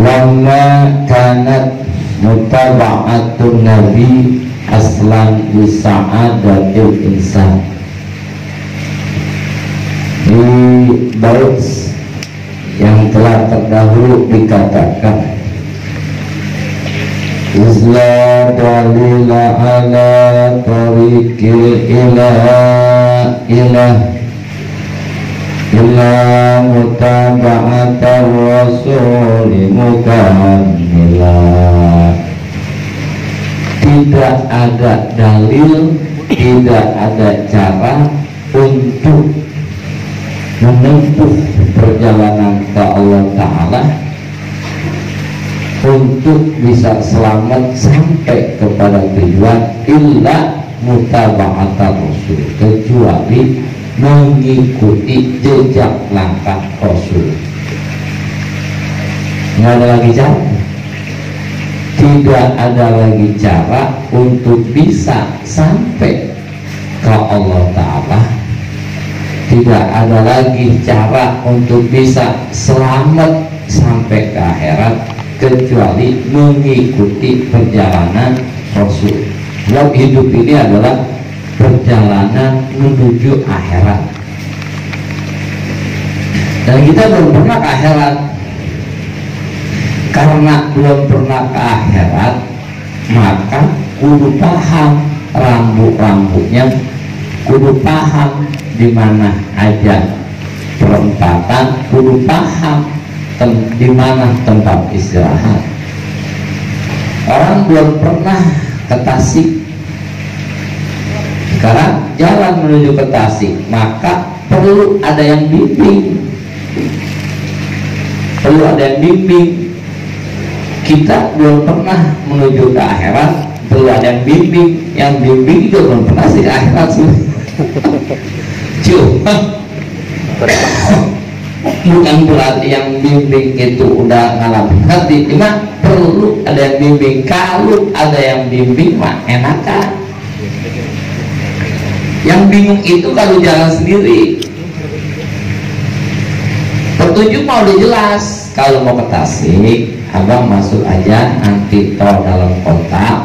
Lama kanat mutaba'atun nabi aslan wisa'adatil insan. Di bait yang telah terdahulu dikatakan Isla dalila ala tariqil ilah illa mutaba'ata rasuli mukamila. Tidak ada dalil, tidak ada cara untuk menempuh perjalanan ke Allah Ta'ala untuk bisa selamat sampai kepada tujuan illa mutaba'ata rasul, kecuali mengikuti jejak langkah Rasul. Nggak ada lagi cara, tidak ada lagi cara untuk bisa sampai ke Allah Ta'ala. Tidak ada lagi cara untuk bisa selamat sampai ke akhirat kecuali mengikuti perjalanan Rasul. Sebab hidup ini adalah perjalanan menuju akhirat, dan kita belum pernah ke akhirat. Karena belum pernah ke akhirat, maka kudu paham rambu-rambunya, kudu paham di mana aja perempatan, kudu paham di mana tempat istirahat. Orang belum pernah ke Tasik, sekarang jalan menuju ke Tasik, maka perlu ada yang bimbing, perlu ada yang bimbing. Kita belum pernah menuju ke akhirat, perlu ada yang bimbing. Yang bimbing juga belum pernah sih ke akhirat sih. Cuma bukan berarti yang bimbing itu udah ngalamin hati, cuma perlu ada yang bimbing. Kalau ada yang bimbing mah enakan. Yang bingung itu kalau jalan sendiri. Petunjuk mau udah jelas. Kalau mau ke Tasik, abang masuk aja nanti tol dalam kota,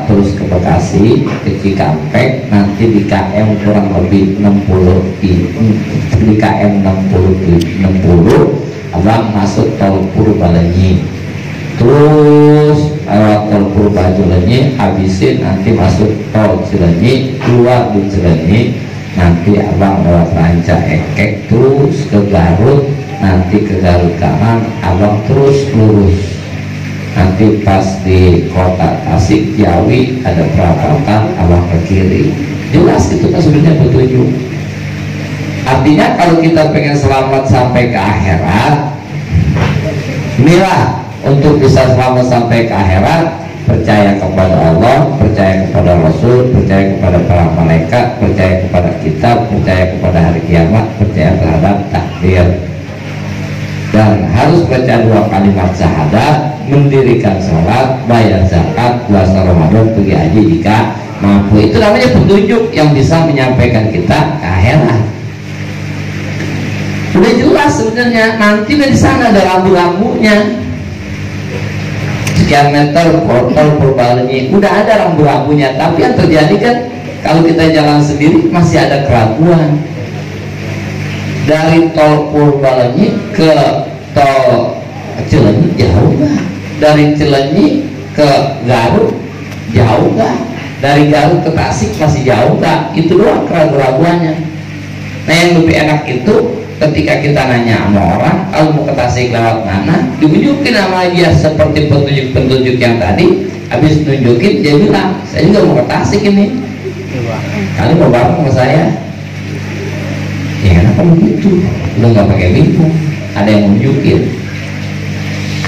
terus ke Bekasi, ke Cikampek, nanti di KM kurang lebih 60, di KM 60 abang masuk tol Purbalenyi, terus lewat tol Purbalenyi, habisin nanti masuk tol Cilenyi, keluar di Cilenyi, nanti abang lewat Ranca Ekek, terus ke Garut, nanti ke Garut kanan, abang terus lurus. Nanti pas di kota Tasik Ciawi ada perapatan, abang ke kiri. Jelas itu kan sebenarnya petunjuk. Artinya kalau kita pengen selamat sampai ke akhirat, inilah untuk bisa selamat sampai ke akhirat, percaya kepada Allah, percaya kepada Rasul, percaya kepada para malaikat, percaya kepada kitab, percaya kepada hari kiamat, percaya terhadap takdir. Dan harus baca 2 kalimat syahadat, mendirikan sholat, bayar zakat, puasa Ramadan, pergi haji jika mampu. Itu namanya petunjuk yang bisa menyampaikan kita ke akhirat. Udah jelas sebenarnya, nanti di sana ada rambu-rambunya. Sekian meter tol Purbalenyi, udah ada rambu-rambunya. Tapi yang terjadi kan kalau kita jalan sendiri masih ada keraguan. Dari tol Purbalenyi ke tol Cilenyi jauh nggak? Dari Cilenyi ke Garut jauh nggak? Dari Garut ke Tasik masih jauh nggak? Itu doang keraguan-keraguannya. Nah yang lebih enak itu ketika kita nanya sama orang, kalau mau ke Tasik lewat mana, ditunjukin sama dia seperti petunjuk-petunjuk yang tadi. Habis tunjukin dia bilang, saya juga mau ke Tasik ini, kali mau bareng sama saya. Ya kenapa begitu? Udah nggak pakai bingung, ada yang nunjukin.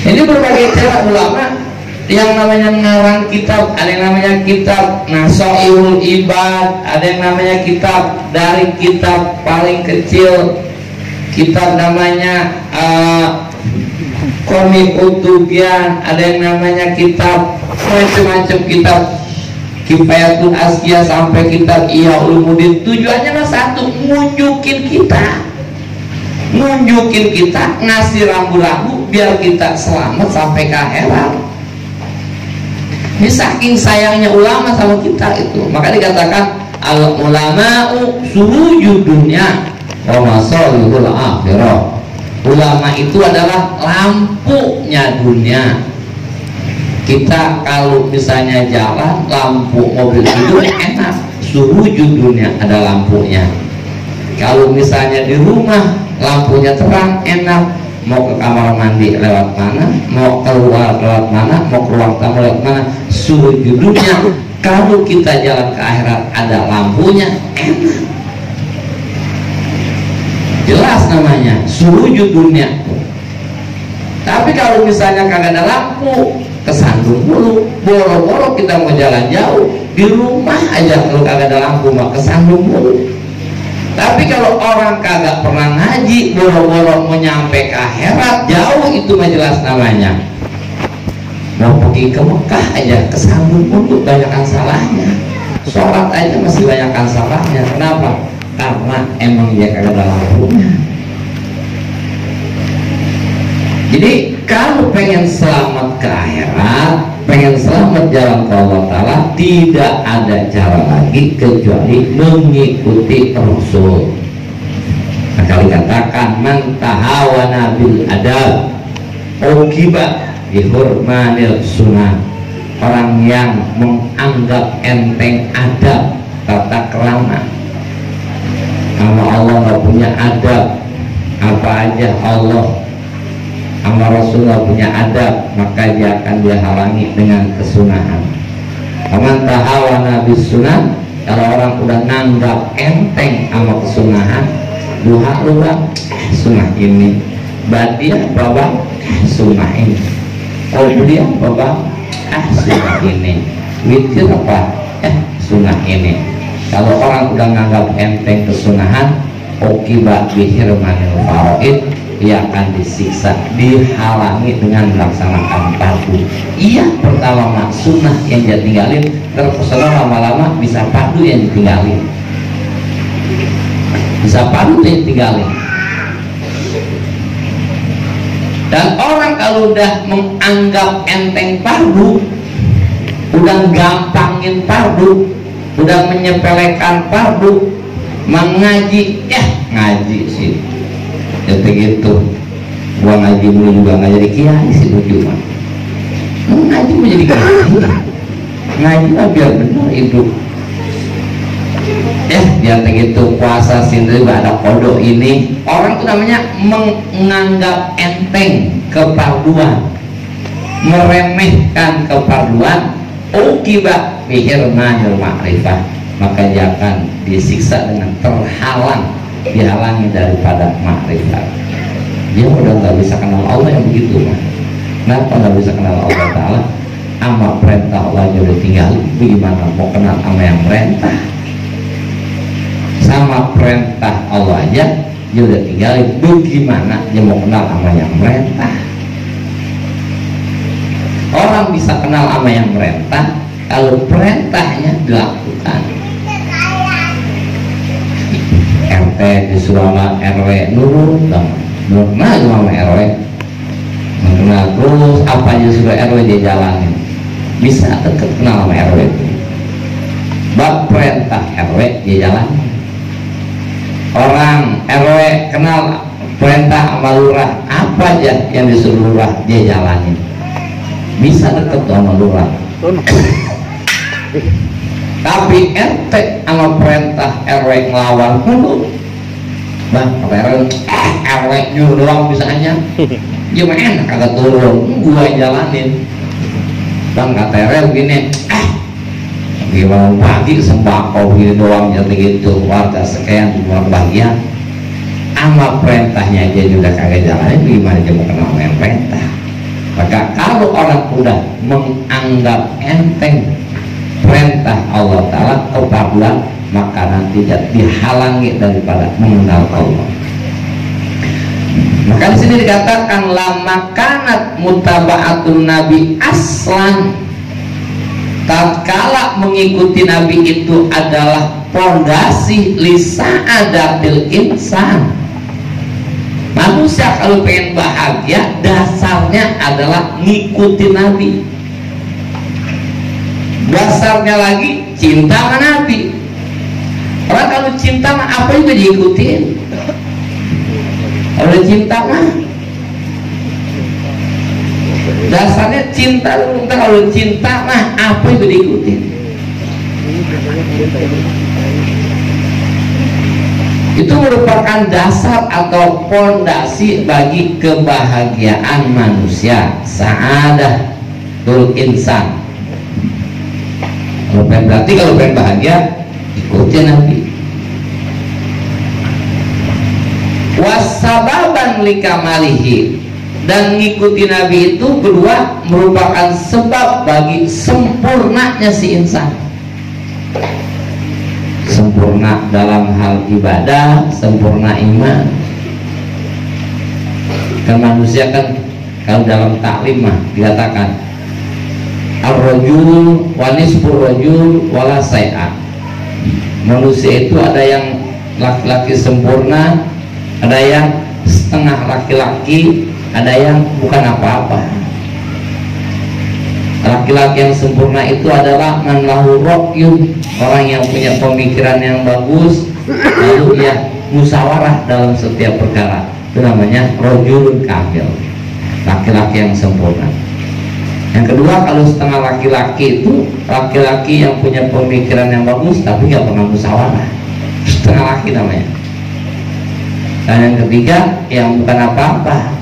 Ini berbagai cara ulama yang namanya ngarang kitab, ada yang namanya kitab Nasoihul Ibad, ada yang namanya kitab dari kitab paling kecil, kitab namanya Komik Utubian, ada yang namanya kitab macam-macam kitab Kifayatul Askia sampai kitab Ihya Ulumuddin. Tujuannya mah satu, ngunjukin kita, ngasih rambu-rambu biar kita selamat sampai ke akhirat. Ini saking sayangnya ulama sama kita itu. Maka dikatakan al ulama'u surujuddunya wa masalihul akhirah. Ulama itu adalah lampunya dunia. Kita kalau misalnya jalan lampu mobil itu enak, surujuddunya ada lampunya. Kalau misalnya di rumah lampunya terang enak, mau ke kamar mandi lewat mana, mau keluar lewat mana, mau ke ruang tamu lewat mana, surujuddunya. Kalau kita jalan ke akhirat ada lampunya enak, jelas namanya surujuddunya. Tapi kalau misalnya kagak ada lampu, kesandung dulu, boro-boro kita mau jalan jauh, di rumah aja kalau kagak ada lampu mah kesandung dulu. Tapi kalau orang kagak pernah ngaji, boro-boro mau nyampe ke akhirat jauh, itu mah jelas namanya mau pergi ke Mekah aja kesandung dulu, banyakan salahnya. Sholat aja masih banyakan salahnya. Kenapa? Karena emang dia kagak ada lampunya. Jadi kalau pengen selamat ke akhirat, pengen selamat jalan ke Allah Ta'ala, tidak ada cara lagi kecuali mengikuti Rasul. Nah, kalau dikatakan man tahawana bil adab uqiba bihurmanil sunnah, orang yang menganggap enteng adab, tata krama, sama Allah nggak punya adab, apa aja Allah sama Rasulullah punya adab, maka dia akan dihalangi dengan kesunahan. Aman tahawana bis sunnah, kalau orang udah nganggap enteng sama kesunahan, duha luang sunnah ini, badiah babang sunnah ini, dia babang sunnah ini, witir apa sunnah ini. Kalau orang udah nganggap enteng kesunahan, uqiba bihirmanil faraid, ia akan disiksa, dihalangi dengan melaksanakan fardu. Iya, pertama mak sunnah yang dia tinggalin, terpesona lama-lama bisa fardu yang ditinggalin, bisa fardu yang ditinggalin. Dan orang kalau udah menganggap enteng fardu, udah gampangin fardu, udah menyepelekan fardu, mengaji ya ngaji sih jadi gitu, gua ngaji mulu juga nggak jadi kiai sih, lucu mah. Ngaji mau jadi kiai, ngaji lah biar benar hidup. Biar gitu, puasa sendiri ada kodok ini. Orang itu namanya menganggap enteng kefarduan, meremehkan kefarduan. Uqiba bihirmanil ma'rifah, maka dia akan disiksa dengan dihalangi daripada makrifat. Dia udah nggak bisa kenal Allah yang begitu mah. Kenapa nggak bisa kenal Allah Ta'ala? Ama perintah Allah aja udah tinggal, bagaimana mau kenal sama yang perintah? Sama perintah Allah aja dia udah tinggal, bagaimana dia mau kenal sama yang perintah? Orang bisa kenal sama yang perintah kalau perintahnya dilakukan. RT disuruh sama RW nurut dong, nah sama RW mengenal terus apa aja suruh RW dia jalanin, bisa deket kenal sama RW itu. Bab perintah RW dia jalanin. Orang RW kenal perintah sama lurah, apa aja yang disuruh lurah dia jalanin, bisa deket sama lurah. Tapi RT sama perintah RW ngelawan dulu, bang RW nyuruh doang bisa aja, gimana kagak turun, gua jalanin. Bang kata RW begini, gimana pagi sembako gini doang jadi gitu, warga sekian cuma kebahagiaan, sama perintahnya aja juga kagak jalanin, gimana dia mau kenal yang perintah? Maka kalau orang udah menganggap enteng perintah Allah Ta'ala kefarduan, maka nanti dihalangi daripada mengenal Allah. Maka di sini dikatakan lama kanat mutaba'atun nabi aslan, tatkala mengikuti nabi itu adalah pondasi lisa'adatil insan, Manusia kalau pengen bahagia dasarnya adalah ngikutin Nabi, dasarnya lagi cinta sama Nabi. Orang kalau cinta mah apa juga diikutin. Kalau cinta mah dasarnya cinta. Kalau cinta mah apa juga diikutin. Itu merupakan dasar atau fondasi bagi kebahagiaan manusia, sa'adatul insan. Berarti kalau pengen bahagia ikutin Nabi. Wasababan likamalihi, dan ngikuti Nabi itu kedua merupakan sebab bagi sempurnanya si insan. Sempurna dalam hal ibadah, sempurna iman. Kan manusia kan kalau dalam taklim mah dikatakan ar-rajul wa nisfur rajul wala say'a. Manusia itu ada yang laki-laki sempurna, ada yang setengah laki-laki, ada yang bukan apa-apa. Laki-laki yang sempurna itu adalah man lahu ra'yun, orang yang punya pemikiran yang bagus, lalu dia musyawarah dalam setiap perkara. Itu namanya rajulun kamil, laki-laki yang sempurna. Yang kedua, kalau setengah laki-laki itu laki-laki yang punya pemikiran yang bagus tapi nggak pernah musyawarah, setengah laki namanya. Dan yang ketiga, yang bukan apa-apa,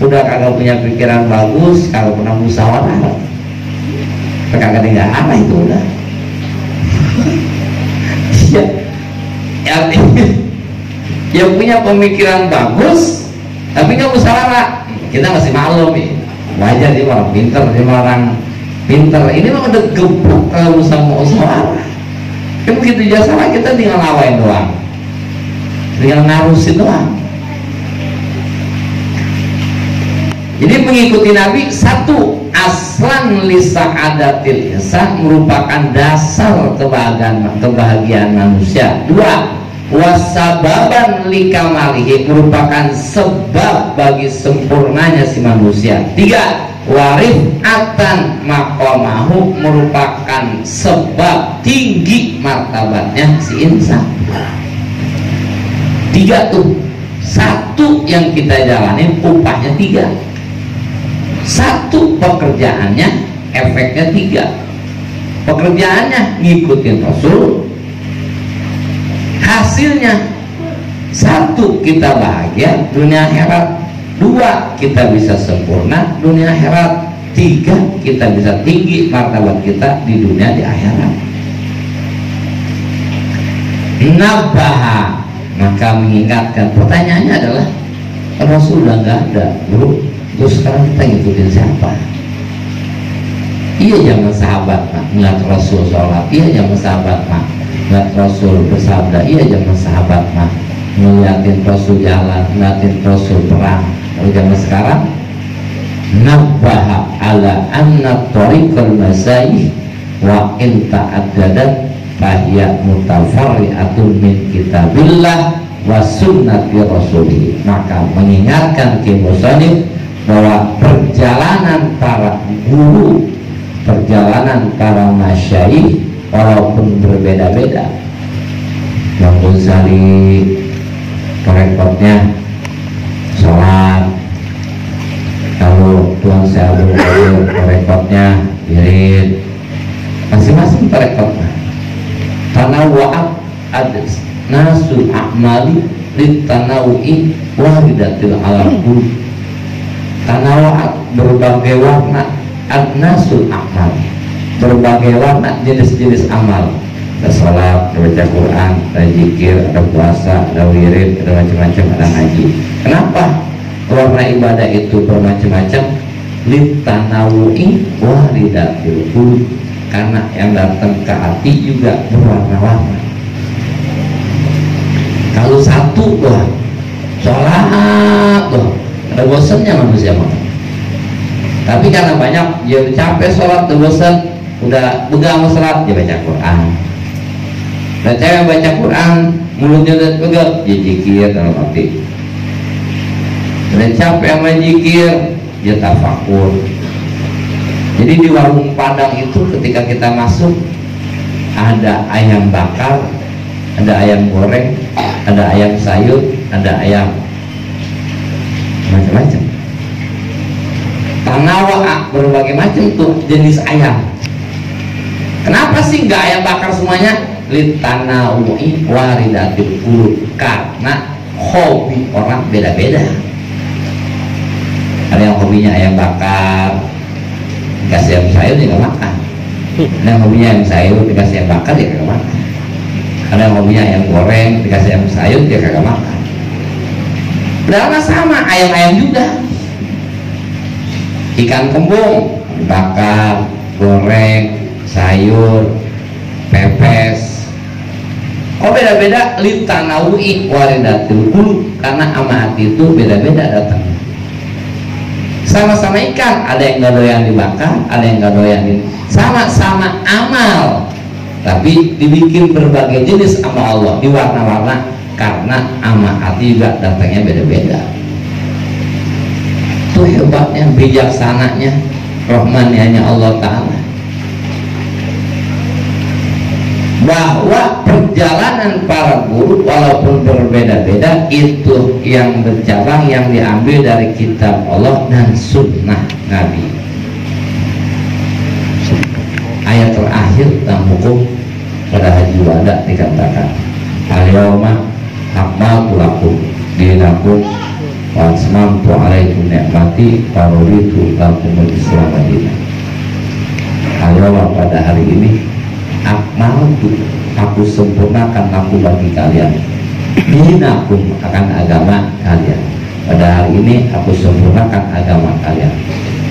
udah kagak punya pikiran bagus, kagak pernah musyawarah, kagak tinggal apa itu udah. Ya, yang punya pemikiran bagus tapi nggak musyawarah, kita masih maklum ya, wajar dia orang pinter, dia orang pinter. Ini mah udah geblok kalau sama musyawarah. Kan begitu jasa kita tinggal ngawain doang, tinggal ngarusin doang. Jadi mengikuti Nabi satu, aslan lisa'adatil insan, merupakan dasar kebahagiaan manusia. Dua, wasababan likamalihi, merupakan sebab bagi sempurnanya si manusia. Tiga, warifatan maqamahu, merupakan sebab tinggi martabatnya si insan. Tiga tuh, satu yang kita jalanin upahnya tiga. Satu, pekerjaannya efeknya tiga. Pekerjaannya ngikutin Rasul, hasilnya satu, kita bahagia dunia akhirat. Dua, kita bisa sempurna dunia akhirat. Tiga, kita bisa tinggi martabat kita di dunia di akhirat. Nabaha, maka mengingatkan. Pertanyaannya adalah, Rasul udah nggak ada, bro. Terus sekarang kita ngikutin siapa? Iya zaman sahabat Pak, ngeliat Rasul sholat. Iya zaman sahabat Pak, ngeliat Rasul bersabda. Iya zaman sahabat Pak, ngeliatin Rasul jalan, ngeliatin Rasul perang. Lalu zaman sekarang, nabbaha ala anna tariqal masaih wa in ta'addadat fahiya mutafarri'atun min kitabillah wa sunnati rasulih. Maka mengingatkan kimusonif bahwa perjalanan para guru, perjalanan para masyaikh walaupun berbeda-beda. Yang Ghazali repotnya sholat, kalau Tuhan saya berkata repotnya wirid, masing-masing repotnya. Tanawwa'at adas nasul a'mali litanawu'i wahidatil alaqul. Tanawa'at, berbagai warna, adnasul amal, berbagai warna jenis-jenis amal. Ada sholat, ada baca Quran, ada zikir, ada puasa, ada wirid, ada macam-macam, ada ngaji. Kenapa warna ibadah itu bermacam-macam? Litanawu'i waridatil qulub, karena yang datang ke hati juga berwarna-warna. Kalau satu wah sholat tuh ada bosannya manusia mah. Tapi karena banyak dia capek sholat, udah bosan, udah begang sholat, dia baca Quran. Dan cewek baca Quran, mulutnya udah pegal, dia zikir dalam hati. Udah capek sama zikir, dia tafakur. Jadi di warung Padang itu ketika kita masuk ada ayam bakar, ada ayam goreng, ada ayam sayur, ada ayam macam-macam. Tanawa berbagai macam tuh jenis ayam. Kenapa sih nggak ayam bakar semuanya? Litanawu'i waridatil qulub, karena hobi orang beda-beda. Ada yang hobinya ayam bakar, dikasih ayam sayur dia nggak makan. Ada yang hobinya ayam sayur, dikasih ayam bakar dia nggak makan. Ada yang hobinya ayam goreng, dikasih ayam sayur dia nggak makan. Padahal sama ayam-ayam juga. Ikan kembung bakar, goreng, sayur, pepes. Oh beda-beda. Litanawu'i waridatil qulub, karena ama hati itu beda-beda datang. Sama-sama ikan, ada yang gak doyan dibakar, ada yang gak doyan sama-sama amal, tapi dibikin berbagai jenis sama Allah, diwarna-warna, karena ama hati juga datangnya beda-beda. Itu hebatnya, bijaksananya, rahmannya Allah Ta'ala, bahwa perjalanan para guru walaupun berbeda-beda itu yang bercabang, yang diambil dari kitab Allah dan sunnah Nabi. Ayat terakhir dalam hukum pada haji wada dikatakan, al-yawma akmaltu lakum dinakum wa atmamtu alaikum ni'mati wa raditu lakumul Islam madinah. Al-yawma, pada hari ini, akmaltu, aku sempurnakan aku bagi kalian, dinakum, akan agama kalian. Pada hari ini aku sempurnakan agama kalian.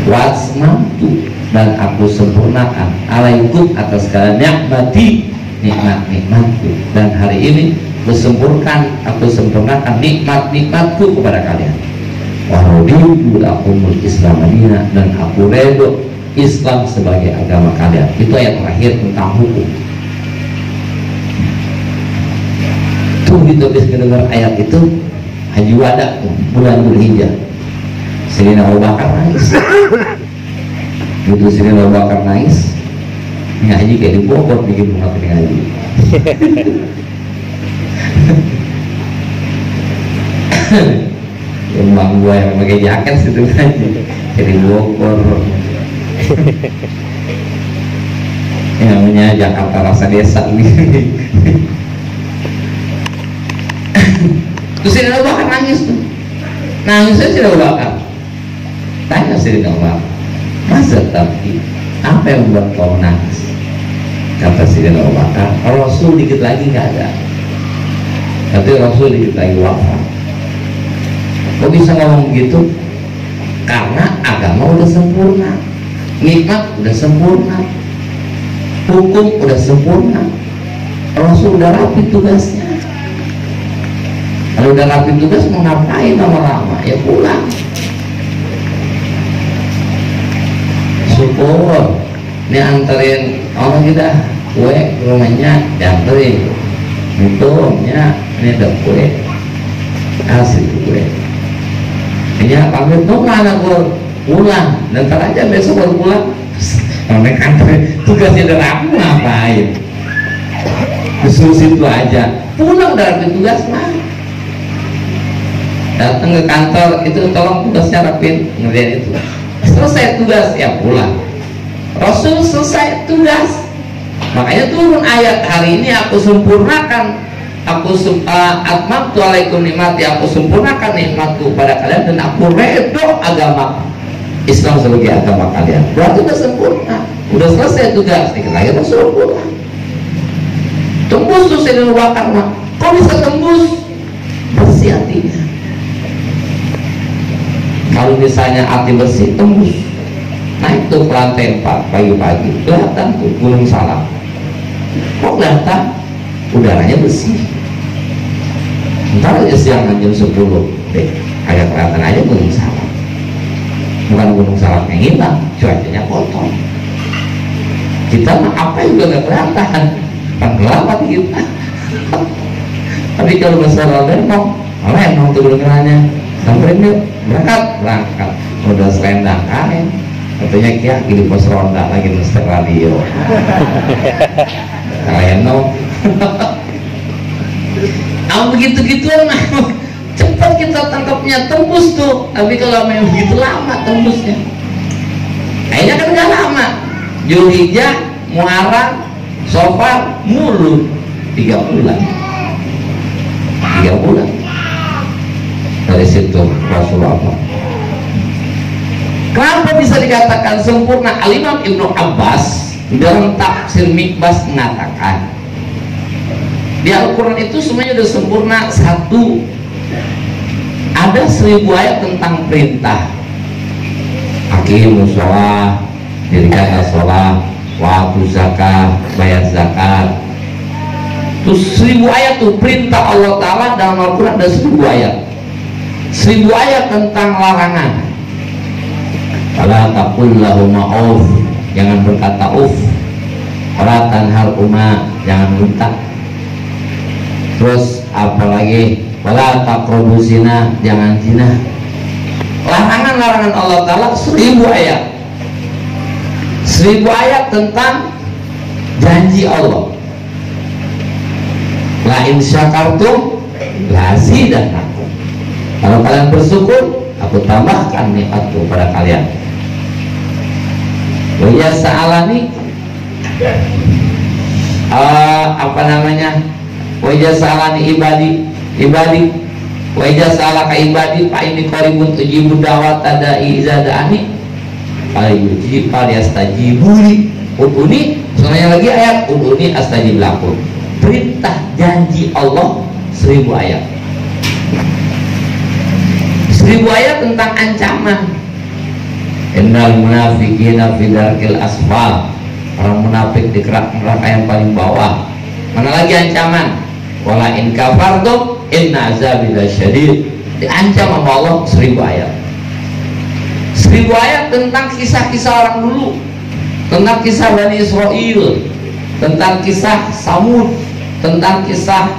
Wasmamtu, dan aku sempurnakan alaikum, atas kalian, nikmati, nikmat-nikmatku. Dan hari ini aku sempurnakan nikmat-nikmatku kepada kalian. Waraditu lakumul Islam madinah, dan aku redho Islam sebagai agama kalian. Itu ayat terakhir tentang hukum. Tuh ditulis kedengar ayat itu haji wada bulan Dzulhijjah. Sayyidina Abu Bakar nangis. Begitu Sayyidina Abu Bakar nangis, ngaji kayak di Bogor bikin bunga ngaji. Rumah gua yang pakai jaket situ ngaji kayak di Bogor. Yang namanya Jakarta rasa desa gitu. Terus Sayyidina Abu Bakar nangis tuh. Nangisnya Sayyidina Abu Bakar. Tanya Sayyidina Abu Bakar, masa tapi apa yang membuat kau nangis? Kata Sayyidina Abu Bakar, Rasul dikit lagi nggak ada. Tapi Rasul dikit lagi wafat. Kok bisa ngomong begitu? Karena agama udah sempurna, nikmat udah sempurna, hukum udah sempurna, Rasul udah rapi tugasnya. Kalau udah rapi tugas mau ngapain lama-lama? Ya pulang. Syukur, ini anterin orang kita kue ke rumahnya, dianterin. Hitungnya ini ada kue, kasih kue. Ini pamit tuh mana gue pulang, dan ntar aja besok baru pulang. Naik kantor tugasnya udah rapi, ngapain? Disuruh situ aja, pulang dari tugas mah. Datang ke kantor itu tolong tugasnya rapin, ngerjain itu. Selesai tugas ya pulang. Rasul selesai tugas, makanya turun ayat hari ini aku sempurnakan, aku atmamtu alaikum nikmati, aku sempurnakan nikmatku pada kalian, dan aku redho agama Islam sebagai agama kalian. Berarti udah sempurna, udah selesai tugas. Dikit lagi Rasul pulang. Tembus tuh Sayyidina Abu Bakar, kok bisa tembus? Bersih hatinya. Kalau misalnya hati bersih, tembus. Naik tuh ke lantai 4 pagi-pagi, kelihatan tuh Gunung Salak. Kok kelihatan? Udaranya bersih. Ntar aja siang jam 10 agak kelihatan aja Gunung Salak. Bukan Gunung Salak yang hilang, cuacanya kotor. Kita mah apa juga gak kelihatan, penggelapan kita. Tapi kalau masalah lenong tuh kedengarannya samperin yuk, berangkat udah selendang kain katanya kia di pos ronda lagi mesti radio kalian no begitu-gituan mah cepat kita tangkapnya, tembus tuh. Tapi kalau main begitu lama tembusnya, kayaknya kan gak lama. Zulhijjah, Muharram, Safar, Mulud 3 bulan. 3 bulan dari situ Rasulullah. Kenapa bisa dikatakan sempurna? Al-Imam Ibnu Abbas dalam tafsir Mikbas mengatakan di Al-Quran itu semuanya sudah sempurna. Satu, ada 1000 ayat tentang perintah. Aqimus sholah, dirikanlah sholat, wa'atu zakah, bayar zakat. Terus 1000 ayat tuh perintah Allah Ta'ala dalam Al-Quran, ada 1000 ayat. 1000 ayat tentang larangan. Fala taqul lahuma uff, jangan berkata uff. Fala tanharhuma, jangan muntah. Terus apalagi wala taqrabu zina, jangan zina. Larangan-larangan Allah Ta'ala 1000 ayat. 1000 ayat tentang janji Allah. La in syakartum la azidannakum. Kalau kalian bersyukur, aku tambahkan nikmatku pada kalian. Wa ya sa'alani apa namanya? Wa ya sa'alani ibadi wa idza salaka ibadi fa inni qaribun ujibu da'wata da'i idza da'ani ayujib yastajibuli uduni. Sebenarnya lagi ayat uduni astajib lakum. Perintah janji Allah 1000 ayat. 1000 ayat tentang ancaman. Innal munafiqina fi darkil asfal. Orang munafik di neraka yang paling bawah. Mana lagi ancaman? Wala in kafartum inna azabi lasyadid. Diancam sama Allah 1000 ayat. 1000 ayat tentang kisah-kisah orang dulu, tentang kisah Bani Israel, tentang kisah Samud, tentang kisah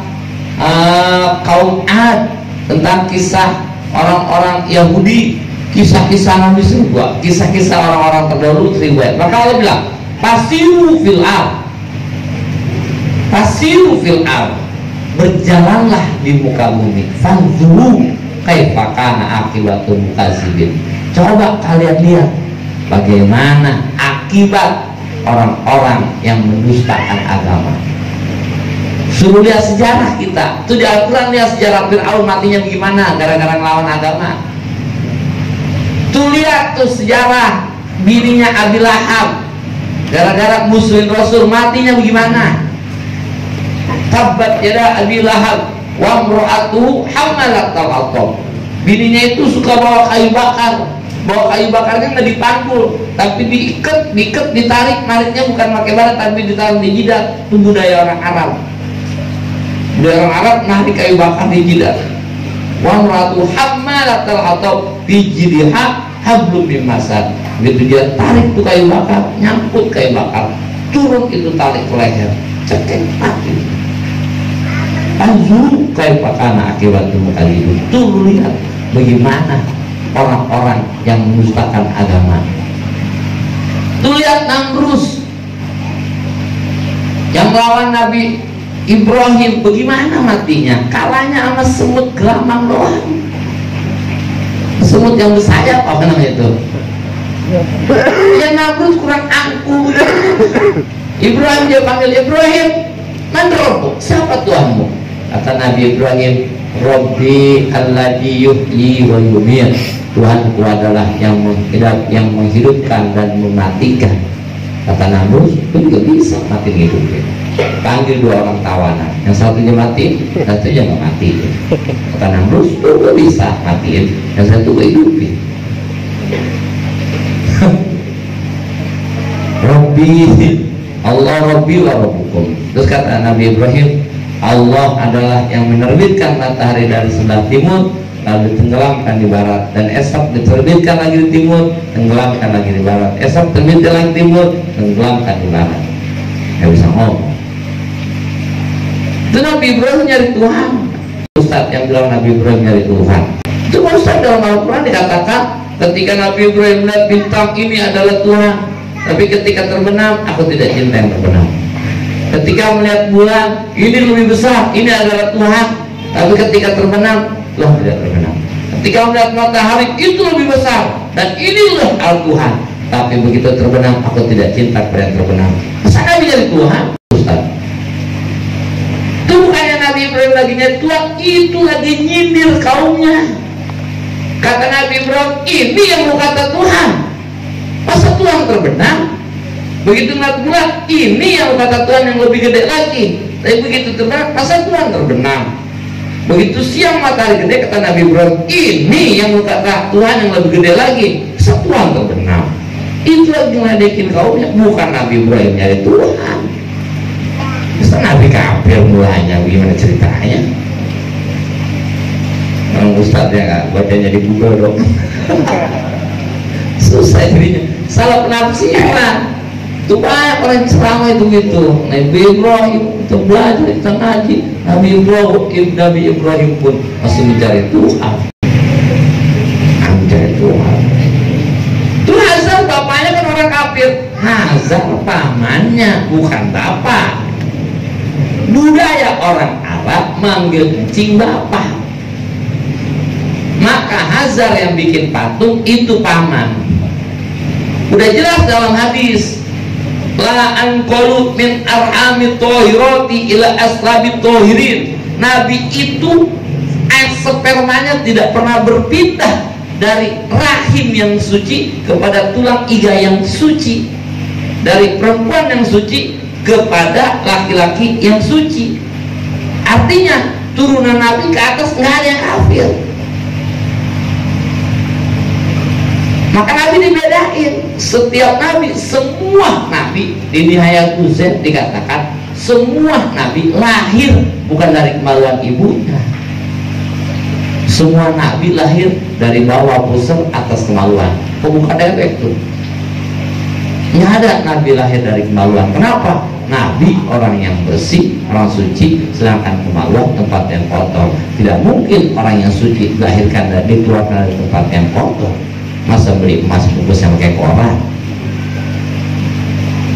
kaum Ad, tentang kisah orang-orang Yahudi, kisah-kisah Nabi semua, kisah-kisah orang-orang terdahulu 1000 ayat. Maka Allah bilang fasiru fil ard, fasiru fil ard, berjalanlah di muka bumi, fanzuru kaifa kana akibatul mukadzibin. Coba kalian lihat bagaimana akibat orang-orang yang mendustakan agama. Suruh lihat sejarah kita. Itu di Al-Quran, lihat sejarah Fir'aun matinya bagaimana gara-gara ngelawan agama. Tuh lihat tuh sejarah bininya Abi Lahab gara-gara musuhin Rasul matinya bagaimana. Tabbat yada Abi Lahab wa imra'atuhu hammalatal hatab. Bininya itu suka bawa kayu bakar. Bawa kayu bakarnya nggak dipanggul, tapi diikat, ditarik, nariknya bukan pakai bara, tapi ditaruh di jidat. Itu budaya orang Arab. Budaya orang Arab narik kayu bakar di jidat. Wa imra'atu hammalatal hatab fi jidha hablum min masad. Begitu dia tarik tuh kayu bakar, nyangkut kayu bakar, turun itu tarik ke leher, cekek mati. Anzur kaifa kana akibatul mukadzibin. Tuh lihat bagaimana orang-orang yang mendustakan agama. Tuh lihat Namrus yang melawan Nabi Ibrahim, bagaimana matinya? Kalahnya sama semut gelamang doang. Semut yang bersayap, apa namanya itu? Ya Namrus kurang angkuh. Ibrahim dia panggil Ibrahim, man rabbuk? Siapa Tuhanmu? Kata Nabi Ibrahim, Rabbi alladzi yuhyi wa yumiit. Tuhanku adalah yang menghidupkan dan mematikan. Kata Namrus, itu juga bisa mati hidupnya. Panggil 2 orang tawanan, yang satunya mati, satunya nggak mati. Kata Namrus, itu juga bisa matiin, yang satu hidupin. Rabbi Allah Rabbi wa Rabbukum. Terus kata Nabi Ibrahim, Allah adalah yang menerbitkan matahari dari sebelah timur lalu ditenggelamkan di barat, dan esok diterbitkan lagi di timur, tenggelamkan lagi di barat, esok terbit lagi di timur, tenggelamkan di barat. Nggak bisa ngomong. Itu Nabi Ibrahim nyari Tuhan. Ustadz yang bilang Nabi Ibrahim nyari Tuhan, Itu Ustaz, dalam Al-Quran dikatakan ketika Nabi Ibrahim melihat bintang ini adalah Tuhan, tapi ketika terbenam aku tidak cinta yang terbenam. Ketika melihat bulan ini lebih besar, ini adalah Tuhan, tapi ketika terbenam Tuhan tidak terbenam. Ketika melihat matahari itu lebih besar dan inilah Al-Tuhan, tapi begitu terbenam aku tidak cinta kepada yang terbenam. Masa Nabi jadi Tuhan, Ustaz? Itu bukannya Nabi Ibrahim lagi nyari Tuhan, itu lagi nyindir kaumnya. Kata Nabi Ibrahim, ini yang mau kata Tuhan. Masa Tuhan terbenam? Begitu ngeliat bulan, ini yang kata Tuhan yang lebih gede lagi. Tapi begitu terbenam, masa Tuhan terbenam? Begitu siang matahari gede, kata Nabi Ibrahim, ini yang kata Tuhan yang lebih gede lagi. Masa Tuhan terbenam? Itu lagi ngeledekin kaumnya, bukan Nabi Ibrahim nyari Tuhan. Masa Nabi kafir mulanya, gimana ceritanya? Ustaz ya nggak bacanya di Google dong. Susah jadinya, salah penafsiran. Itu banyak orang ceramah itu gitu. Nabi Ibrahim itu belajar kita ngaji. Nabi Ibrahim pun masih mencari Tuhan. Mencari Tuhan. Itu Hazar bapaknya kan orang kafir. Hazar pamannya bukan bapak. Budaya orang Arab manggil kencing bapak. Maka Hazar yang bikin patung itu paman. Udah jelas dalam hadis, la anqalu min arhamit thahirati ila aslabit thahirin. Nabi itu spermanya tidak pernah berpindah dari rahim yang suci kepada tulang iga yang suci, dari perempuan yang suci kepada laki-laki yang suci. Artinya turunan Nabi ke atas nggak ada yang kafir. Maka Nabi dibedain. Setiap Nabi, semua Nabi di Nihayatul Zain dikatakan semua Nabi lahir bukan dari kemaluan ibunya. Semua Nabi lahir dari bawah pusar atas kemaluan. Bukan dewek tuh. Nggak ada Nabi lahir dari kemaluan. Kenapa? Nabi orang yang bersih, orang suci, sedangkan kemaluan tempat yang kotor. Tidak mungkin orang yang suci dilahirkan dan dikeluarkan dari tempat yang kotor. Masa beli emas bungkus yang pakai koran?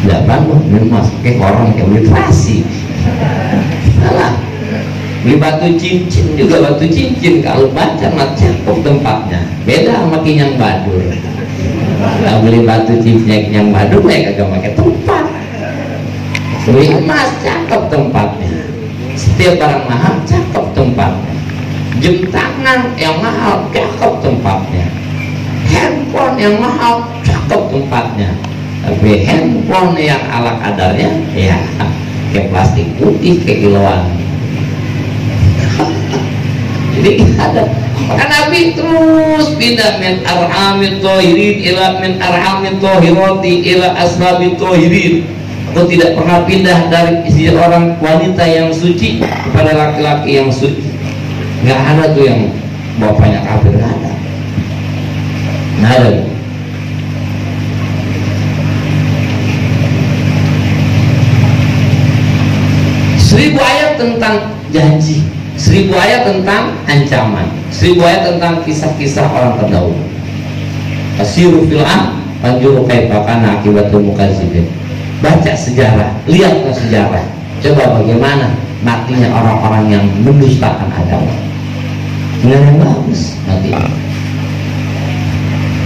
Tidak bangun, beli emas pakai koran kayak beli terasi. Salah. Beli batu cincin juga batu cincin, kalau baca mah cakep tempatnya. Beda sama Kinyang Badur. Kalau beli batu cincinnya Kinyang Badur, mereka kagak pakai tempat. Beli emas cakep tempatnya. Setiap barang mahal cakep tempatnya. Jam tangan yang mahal cakep tempatnya. Handphone yang mahal cakep tempatnya, tapi handphone yang ala kadarnya ya kayak plastik putih kayak kiloan. Jadi ada, maka Nabi terus pindah min arhamit thahirin ila min arhamit thahirati ila aslabit thahirin. Aku tidak pernah pindah dari isi orang wanita yang suci kepada laki-laki yang suci. Nggak ada tuh yang bapaknya kafir, nggak ada. Nah, ada. Seribu ayat tentang janji, 1000 ayat tentang ancaman, 1000 ayat tentang kisah-kisah orang terdahulu. Asiru fil panjuru kaifa kana akibatul mukadzibin. Baca sejarah, lihat ke sejarah. Coba bagaimana matinya orang-orang yang mendustakan agama. Nggak yang bagus matinya.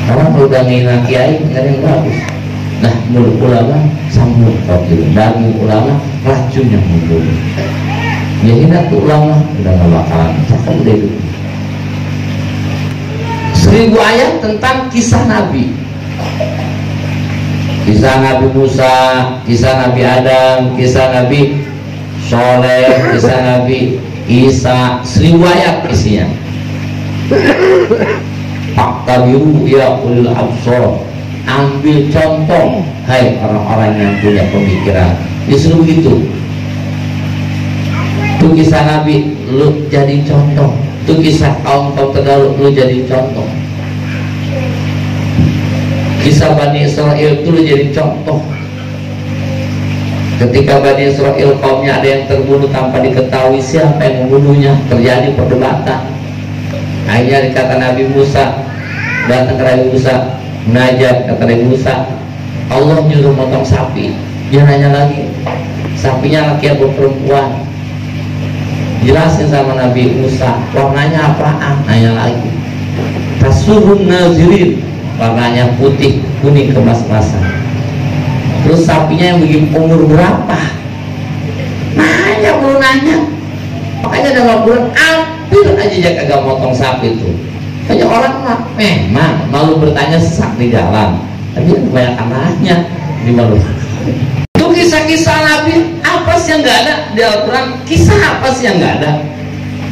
Orang udah ngina kiai nggak yang bagus. Nah, mulut ulama sambut kotil, daging ulama racun yang membunuh. Ya hina tuh ulama udah nggak bakalan cakap udah itu. 1000 ayat tentang kisah Nabi, kisah Nabi Musa, kisah Nabi Adam, kisah Nabi Soleh, kisah Nabi Isa. 1000 ayat isinya. Fakta biru ya ulil absor, ambil contoh hai orang-orang yang punya pemikiran. Disuruh begitu. Itu kisah Nabi, lu jadi contoh. Itu kisah kaum terdahulu, lu jadi contoh. Kisah Bani Israel itu lu jadi contoh. Ketika Bani Israel kaumnya ada yang terbunuh tanpa diketahui siapa yang membunuhnya, terjadi perdebatan. Akhirnya kata Nabi Musa, datang ke Nabi Musa, munajat, kata Nabi Musa, Allah nyuruh motong sapi. Dia nanya lagi, sapinya laki atau perempuan? Jelasin sama Nabi Musa, warnanya apaan? Nanya lagi. Tasurun nazirin, warnanya putih, kuning, kemas-kemasan. Terus sapinya yang begini umur berapa? Nanya, belum nanya. Makanya dalam bulan hampir aja dia kagak motong sapi itu. Banyak orang mah memang malu bertanya sesak di jalan, tapi kebanyakan nanya di malu. Itu kisah-kisah Nabi apa sih yang nggak ada di Al-Quran? Kisah apa sih yang nggak ada?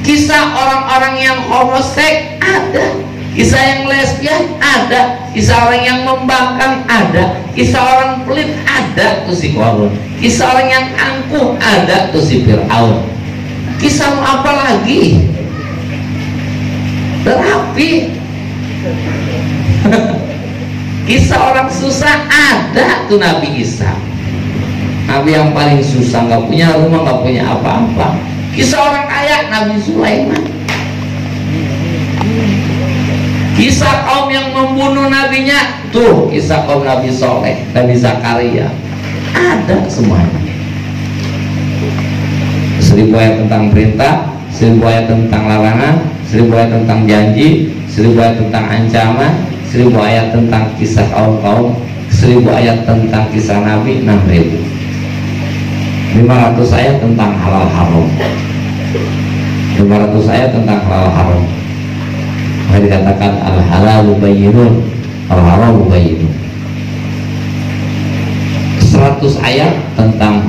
Kisah orang-orang yang homoseks ada, kisah yang lesbian ada, kisah orang yang membangkang ada, kisah orang pelit ada tuh si Qarun, kisah orang yang angkuh ada tuh si Fir'aun. Kisah mau apa lagi? Terapi. Kisah orang susah ada tuh Nabi Isa. Nabi yang paling susah, nggak punya rumah, nggak punya apa-apa. Kisah orang kaya Nabi Sulaiman. Kisah kaum yang membunuh nabinya tuh kisah kaum Nabi Soleh, Nabi Zakaria. Ada semuanya. 1000 ayat tentang perintah, 1000 ayat tentang larangan, 1000 ayat tentang janji, 1000 ayat tentang ancaman, 1000 ayat tentang kisah kaum-kaum, 1000 ayat tentang kisah Nabi, 6000. 500 ayat tentang halal haram. 500 ayat tentang halal haram. Maka dikatakan al halalu bayyinun, al haramu bayyinun. 100 ayat tentang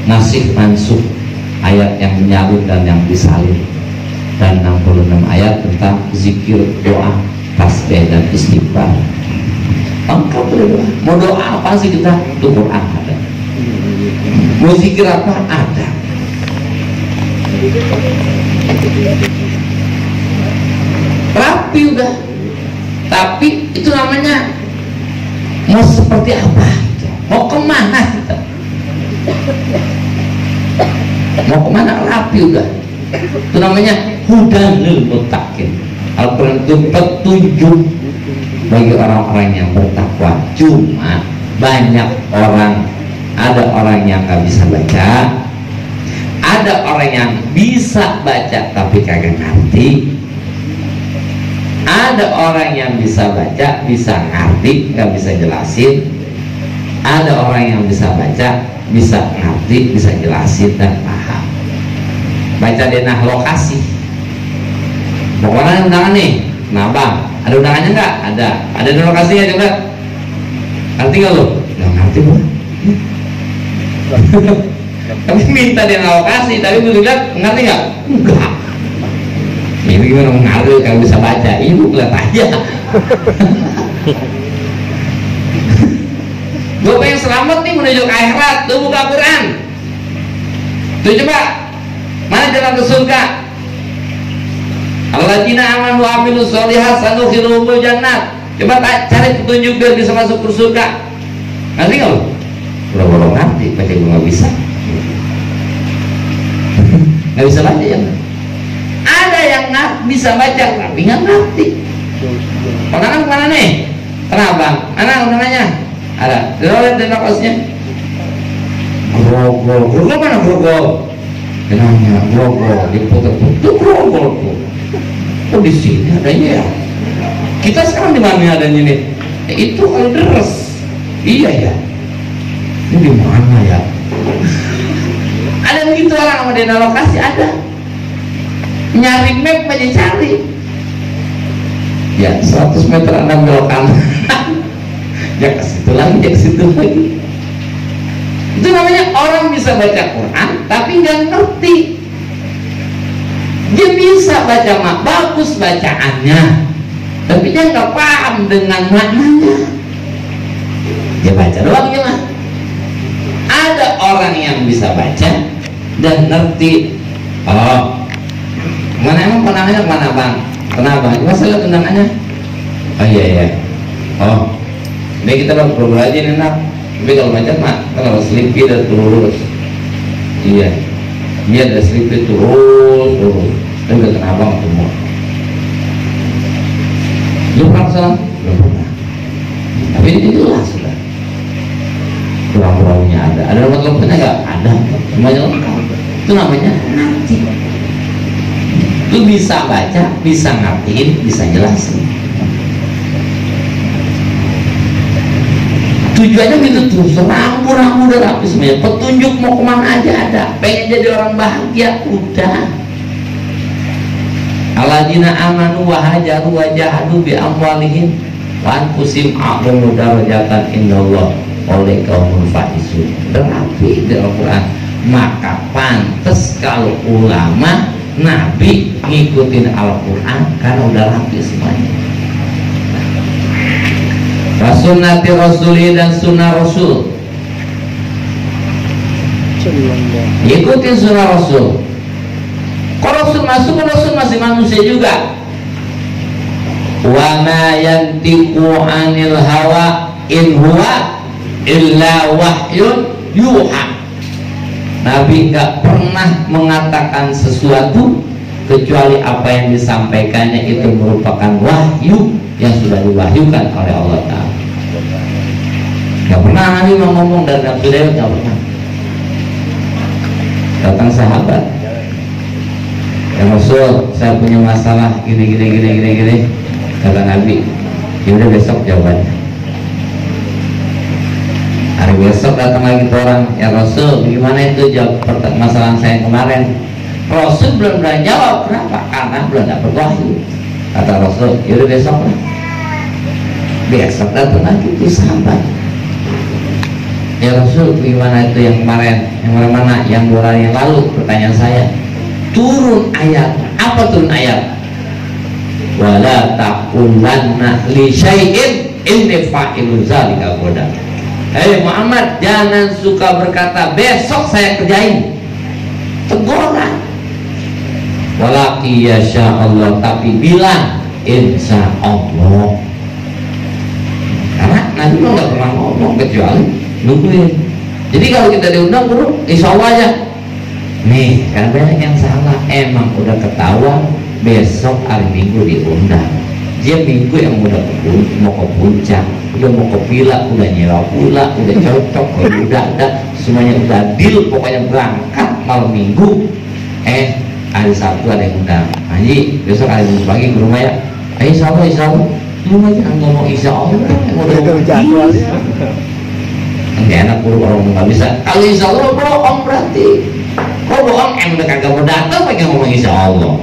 nasih mansuh, ayat yang menyalin dan yang disalin, dan 66 ayat tentang zikir, doa, tasbih dan istighfar. Lengkap berdoa. Mau doa apa sih kita? Itu Quran ada. Mau zikir apa? Ada. Rapi udah. Tapi itu namanya mau seperti apa? Mau kemana kita? Mau kemana? Rapi udah. Itu namanya hudan lil muttaqin. Al-Quran itu petunjuk bagi orang-orang yang bertakwa. Cuma banyak orang, ada orang yang nggak bisa baca, ada orang yang bisa baca tapi kagak ngerti, ada orang yang bisa baca, bisa ngerti, nggak bisa jelasin, ada orang yang bisa baca, bisa ngerti, bisa jelasin dan paham. Baca denah lokasi. Pokoknya undangan nih, nah bang, ada undangannya nggak? Ada. Ada denah lokasinya coba. Ngerti nggak lo? Nggak ngerti bu. Kami minta denah lokasi, tapi gue bilang ngerti nggak? Enggak. Ini gimana mengalir kalau bisa baca? Ibu lihat aja. Gue pengen selamat nih menuju ke akhirat, tuh buka Quran. Tuh coba, mana jalan ke surga? Alladzina amanu wa amilus sholihat sanudkhiluhumul jannat. Coba cari petunjuk biar bisa masuk ke surga. Ngerti nggak lo? Boro-boro ngerti, baca gue nggak bisa. Nggak bisa baca ya? Ada yang bisa baca tapi nggak ngerti. Undangan kemana nih? Kenapa? Mana undangannya? Ada. Lihat terima kasihnya. Grogol. Grogol mana grogol? Kenanya grogol diputer-puter grogol tuh. Oh di sini adanya ya. Kita sekarang di mana adanya nih? Itu kalau deres. Iya ya. Ini di mana ya? Ada begitu orang sama dana lokasi ada. Nyari map aja cari. Ya 100 meter Anda belok kanan. Ya ke situ lagi, ya ke situ lagi. Itu namanya orang bisa baca Quran tapi nggak ngerti. Dia bisa baca mak bagus bacaannya, tapi dia nggak paham dengan maknanya. Dia baca doang ya mah. Ada orang yang bisa baca dan ngerti. Oh, mana emang penangannya kemana bang? Kenapa? Masa lihat undangannya? Oh iya iya. Oh, ini kita perlu aja nih nak. Tapi kalau baca mah, kalau selipi dan lurus. Iya. Dia ada selipi terus. Tapi kenapa nggak semua? Belum pernah salam? Belum pernah. Tapi ini jelas sudah. Kurang-kurangnya ada. Ada nomor teleponnya nggak? Ada. Semuanya lengkap. Itu namanya nanti. Lu bisa baca, bisa ngertiin, bisa jelasin. Tujuannya gitu terus, rambu-rambu udah rapi semuanya. Petunjuk mau kemana aja ada. Pengen jadi orang bahagia, udah. Alladzina amanu wa hajaru wa jahadu bi amwalihim wa anfusihim a'zamu darajatan indallah oleh kaumul faizun. Udah rapi di Al-Quran. Maka pantas kalau ulama Nabi ngikutin Al-Quran karena udah rapi semuanya. Rasulnati Rasuli dan sunnah Rasul. Ikutin sunnah Rasul. Kalau Rasul masuk, Rasul masih manusia juga. Wa ma yantiqu 'anil hawa in huwa illa wahyun yuha. Nabi nggak pernah mengatakan sesuatu kecuali apa yang disampaikannya itu merupakan wahyu yang sudah diwahyukan oleh Allah Ta'ala. Nggak pernah Nabi mau ngomong dari nafsu dewek, nggak pernah. Datang sahabat, ya Rasul, saya punya masalah gini. Kata Nabi, ya udah besok jawabannya. Hari besok datang lagi ke orang, ya Rasul, bagaimana itu jawab masalah saya kemarin? Rasul belum pernah jawab. Kenapa? Karena belum dapat wahyu. Kata Rasul, ya udah besok lah. Besok datang lagi ke sahabat, ya Rasul, bagaimana itu yang kemarin? Yang mana? Yang 2 hari yang lalu. Pertanyaan saya, turun ayat. Apa turun ayat? Wala taqulanna li syai'in inni fa'ilun dzalika ghadan. Hei Muhammad, jangan suka berkata besok saya kerjain. Teguran. Walaki yasha Allah, tapi bilang insya Allah. Karena Nabi lo nggak pernah ngomong kecuali nungguin. Jadi kalau kita diundang guru, insya Allah aja. Nih, karena banyak yang salah. Emang udah ketahuan besok hari Minggu diundang. Dia minggu yang udah mau ke puncak, udah mau ke villa, udah nyewa pula, udah cocok, udah ada semuanya, udah deal, pokoknya berangkat malam Minggu. Hari Sabtu ada yang undang. Haji, besok hari Minggu pagi ke rumah ya. Insya Allah. Lu jangan ngomong insya Allah. Nggak enak buru orang nggak bisa. Kalau insya Allah bohong berarti. Kok bohong? Udah kagak mau datang, pakai ngomong insya Allah.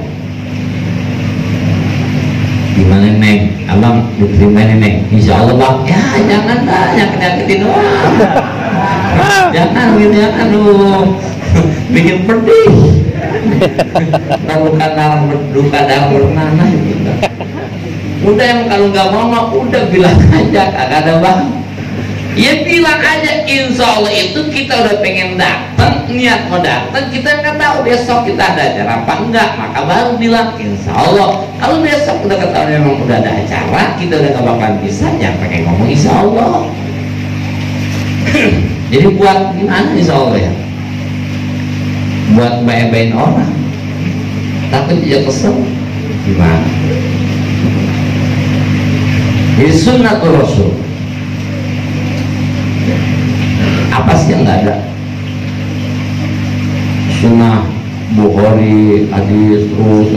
Gimana Neng? Abang diterima nih Neng? Insya Allah Bang. Ya jangan dah, nyakitin doang. Jangan gitu, aduh, bikin pedih. Bukan dalam berduka dalam bernanah gitu. Udah yang kalau nggak mau udah bilang aja, kagak ada Bang. Ya bilang aja, insya Allah itu kita udah pengen datang, niat mau datang, kita nggak tahu besok kita ada acara apa enggak, maka baru bilang insya Allah. Kalau besok udah ketahuan memang udah ada acara, kita udah nggak bakalan bisa, jangan pakai ngomong insya Allah. Jadi buat gimana insya Allah ya? Buat baik-baikin orang, takut dia kesel, gimana? Jadi sunnatul Rasul. Apa sih yang nggak ada? Sunnah Bukhari, hadis terus.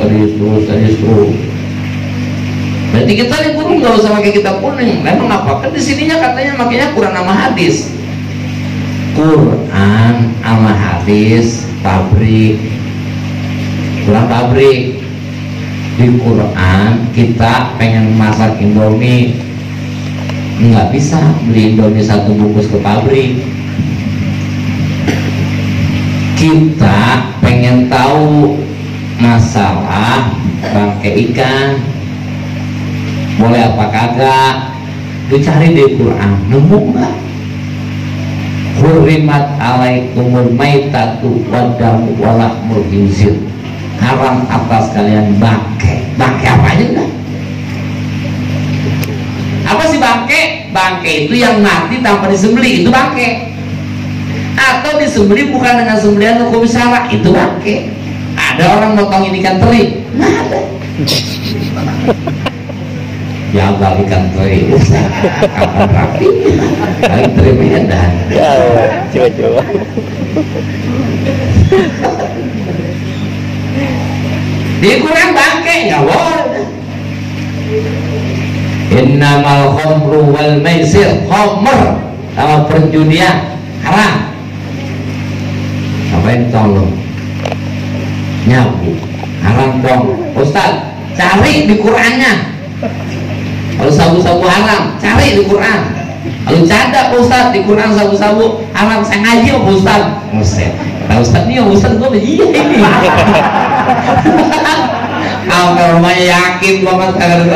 Berarti kita nih guru nggak usah pakai kitab kuning. Memang apa? Kan di sininya katanya makanya Quran sama hadis. Quran sama hadis pabrik. Quran pabrik. Di Quran kita pengen masak Indomie, nggak bisa beli Indomie 1 bungkus ke pabrik. Kita pengen tahu masalah bangkai ikan boleh apa kagak, dicari di Quran, nemu nggak? Hurrimat alaikumul maitatu wadamu walahmul khinzir, haram atas kalian bangkai apa aja enggak? Apa sih bangkai? Bangkai itu yang mati tanpa disembelih, itu bangkai. Atau disembelih bukan dengan sembelihan hukum syara, itu bangkai. Ada orang motongin ikan teri, nggak ada. jaga ikan teri kapan rapi kali teri Medan Ya, coba. di Quran bangke nggak boleh. Innamal khamru wal maisir, khamr sama perjudian haram. Ngapain tong lu nyabu haram dong Ustaz, cari di Qurannya. Kalau sabu-sabu haram, cari di Quran. Kalau cadak Ustaz di Quran sabu-sabu haram, saya ngaji sama Ustaz. Ustaz, kalau Ustaz nih Ustaz gue iya ini. Kalau rumahnya yakin gue mas kagak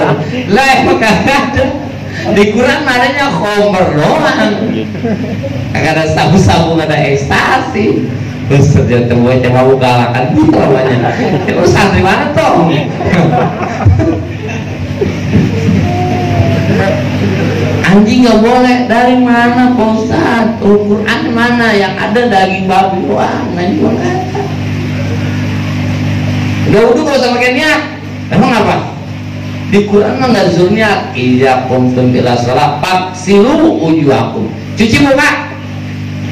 lah, ada di Quran adanya khomer doang, kagak ada sabu-sabu, kagak ada ekstasi. Terus terjadi temuan yang mau galakan gitu namanya. Itu santri mana toh? Anjing nggak boleh. Dari mana Pak Ustaz? Quran mana yang ada daging babi doang? Nah ini boleh. Udah udah kalau sama pakai niat. Emang apa? Di Quran mah nggak disuruh niat. Iya kuntum ila shalah faghsilu wujuhakum. Cuci muka.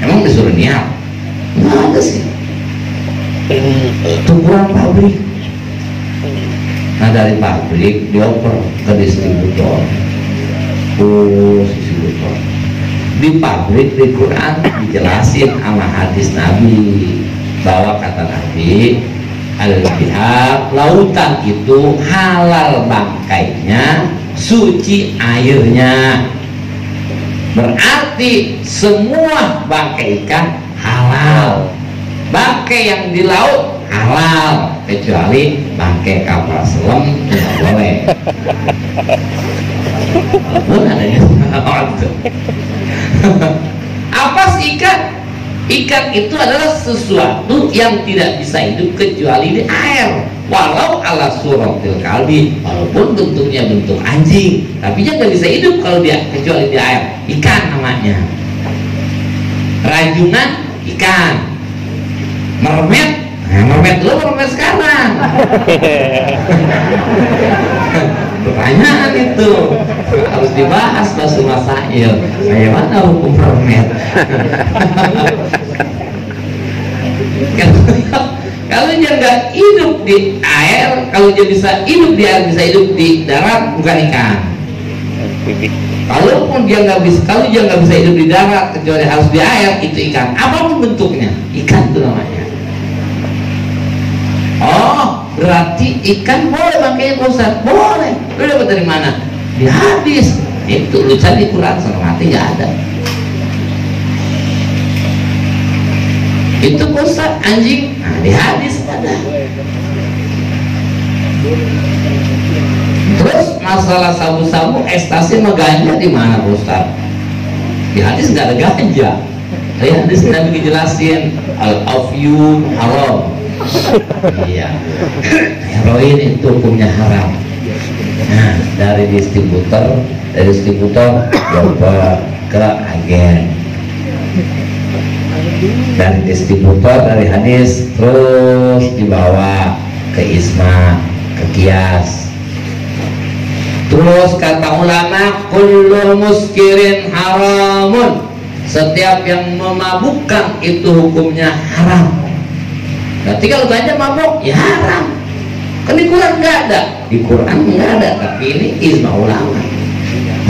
Emang disuruh niat? Nggak ada sih. Itu Quran pabrik. Nah dari pabrik dioper ke distributor. Distributor. Di pabrik di Quran dijelasin sama hadis Nabi bahwa kata Nabi al-bihar, lautan itu halal bangkainya, suci airnya. Berarti semua bangkai ikan halal. Bangkai yang di laut halal, kecuali bangkai kapal selam tidak boleh. Apa sih ikan? Ikan itu adalah sesuatu yang tidak bisa hidup kecuali di air. Walau ala suratil kalbi, walaupun bentuknya bentuk anjing, tapi dia nggak bisa hidup kalau dia kecuali di air. Ikan namanya. Rajungan ikan. Mermet, nah, mermet dulu, mermet sekarang. Pertanyaan itu harus dibahas pas masail. Bagaimana hukum mermet? Kalau dia nggak hidup di air, kalau dia bisa hidup di air, bisa hidup di darat, bukan ikan. Kalaupun dia nggak bisa, kalau dia nggak bisa hidup di darat kecuali harus di air, itu ikan. Apapun bentuknya, ikan itu namanya. Oh, berarti ikan boleh makanya Ustaz? Boleh. Lu dapat dari mana? Di hadis. Itu lu cari di Quran, sama mati nggak ada. Itu Ustaz anjing, nah, di hadis ada. Terus masalah sabu-sabu, ekstasi sama ganja di mana Ustaz? Di hadis nggak ada ganja. Di hadis Nabi dijelasin al-afyu haram. Iya, heroin itu hukumnya haram. Nah, dari distributor coba ke agen. Dari distributor, dari hadis terus dibawa ke isma, ke kias. Terus kata ulama, kullu muskirin haramun. Setiap yang memabukkan itu hukumnya haram. Berarti kalau ganja mabuk ya haram. Kan di Quran nggak ada. Di Quran nggak ada, tapi ini ijma ulama.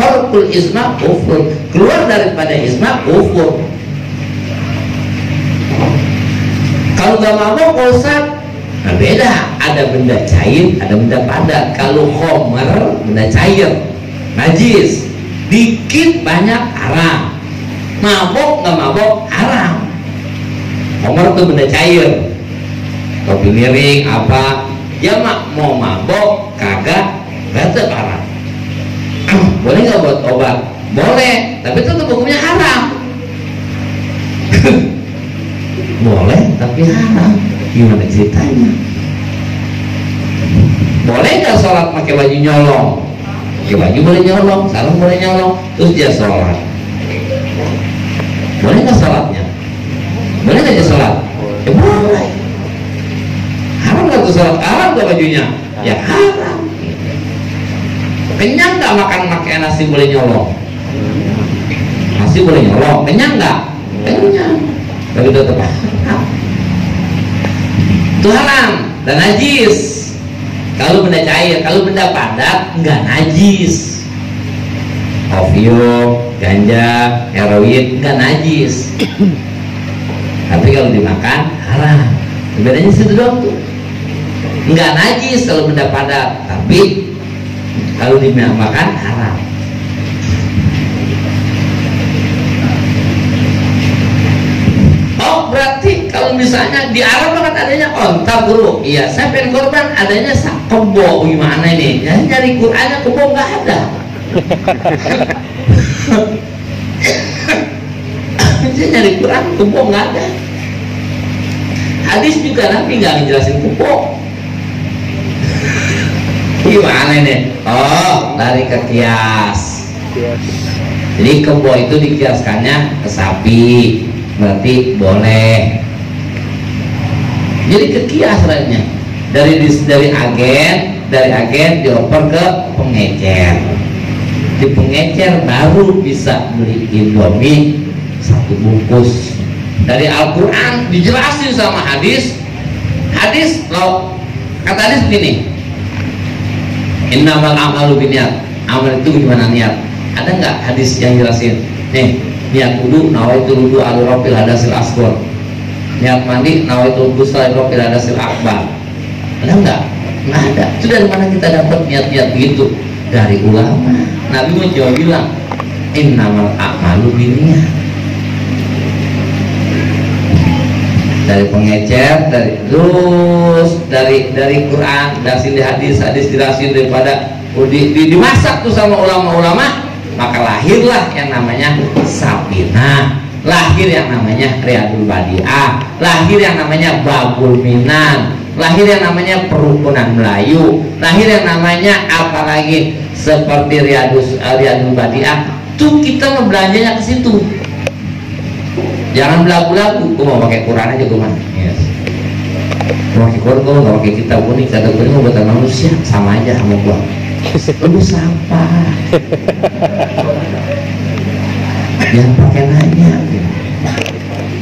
Harkul ijma kufur. Keluar daripada ijma kufur. Kalau nggak mabuk Ustaz, nah beda. Ada benda cair, ada benda padat. Kalau khomer benda cair, najis. Dikit banyak haram. Mabuk nggak mabuk haram. Khomer itu benda cair. Kopi miring apa ya mak mau mabok kagak berarti haram. Boleh nggak buat obat? Boleh, tapi itu hukumnya haram. Boleh tapi haram. Gimana ceritanya? Boleh nggak sholat pakai baju nyolong? Pakai baju boleh nyolong, sarung boleh nyolong, terus dia sholat. Boleh nggak sholatnya? Boleh nggak dia sholat? Ya boleh. Haram nggak tuh sholat? Haram tuh bajunya? Ya haram. Kenyang nggak makan pakai nasi boleh nyolong? Nasi boleh nyolong, kenyang nggak? Kenyang, tapi tetap haram. Itu haram dan najis. Kalau benda cair, kalau benda padat nggak najis. Opium, ganja, heroin nggak najis. Tapi kalau dimakan haram. Bedanya situ doang tuh. Nggak najis kalau benda padat, tapi kalau dimakan haram. Oh, berarti kalau misalnya di Arab banget adanya onta bro. Iya, saya pengen korban adanya kebo. Gimana ini? Ya, nyari Qurannya kebo nggak ada. Saya nyari Quran kebo nggak ada. Hadis juga Nabi nggak ngejelasin kebo. Gimana ini? Oh, lari ke kias. Jadi kebo itu dikiaskannya ke sapi, berarti boleh. Jadi ke kias lainnya. Dari agen dioper ke pengecer. Di pengecer baru bisa beli Indomie 1 bungkus. Dari Al-Quran dijelasin sama hadis. Hadis loh, kata hadis begini. Innamal a'malu binniyat. Amal itu gimana niat? Ada nggak hadis yang jelasin? Nih, niat wudu nawaitu wudu ala rabbil hadasil asghar. Niat mandi nawaitu ghusla rabbil hadasil akbar. Ada nggak? Nggak ada. Itu dari mana kita dapat niat-niat begitu? Dari ulama. Nabi mau jawab bilang, innamal a'malu binniyat. Dari pengecer, dari Quran, dari hadis jelasin daripada dimasak tuh sama ulama-ulama, maka lahirlah yang namanya Sapina, lahir yang namanya Riyadul Badi'ah, lahir yang namanya Babul Minan, lahir yang namanya Perukunan Melayu, lahir yang namanya apalagi seperti Riyadul Badi'ah. Tuh kita belanjanya ke situ. Jangan belagu-lagu, gue mau pakai Quran aja gue mah. Yes. Mau pakai Quran, gue nggak pakai kitab kuning. Kata kuning mau buatan manusia, sama aja sama gue. Lu sampah. Jangan pakai nanya.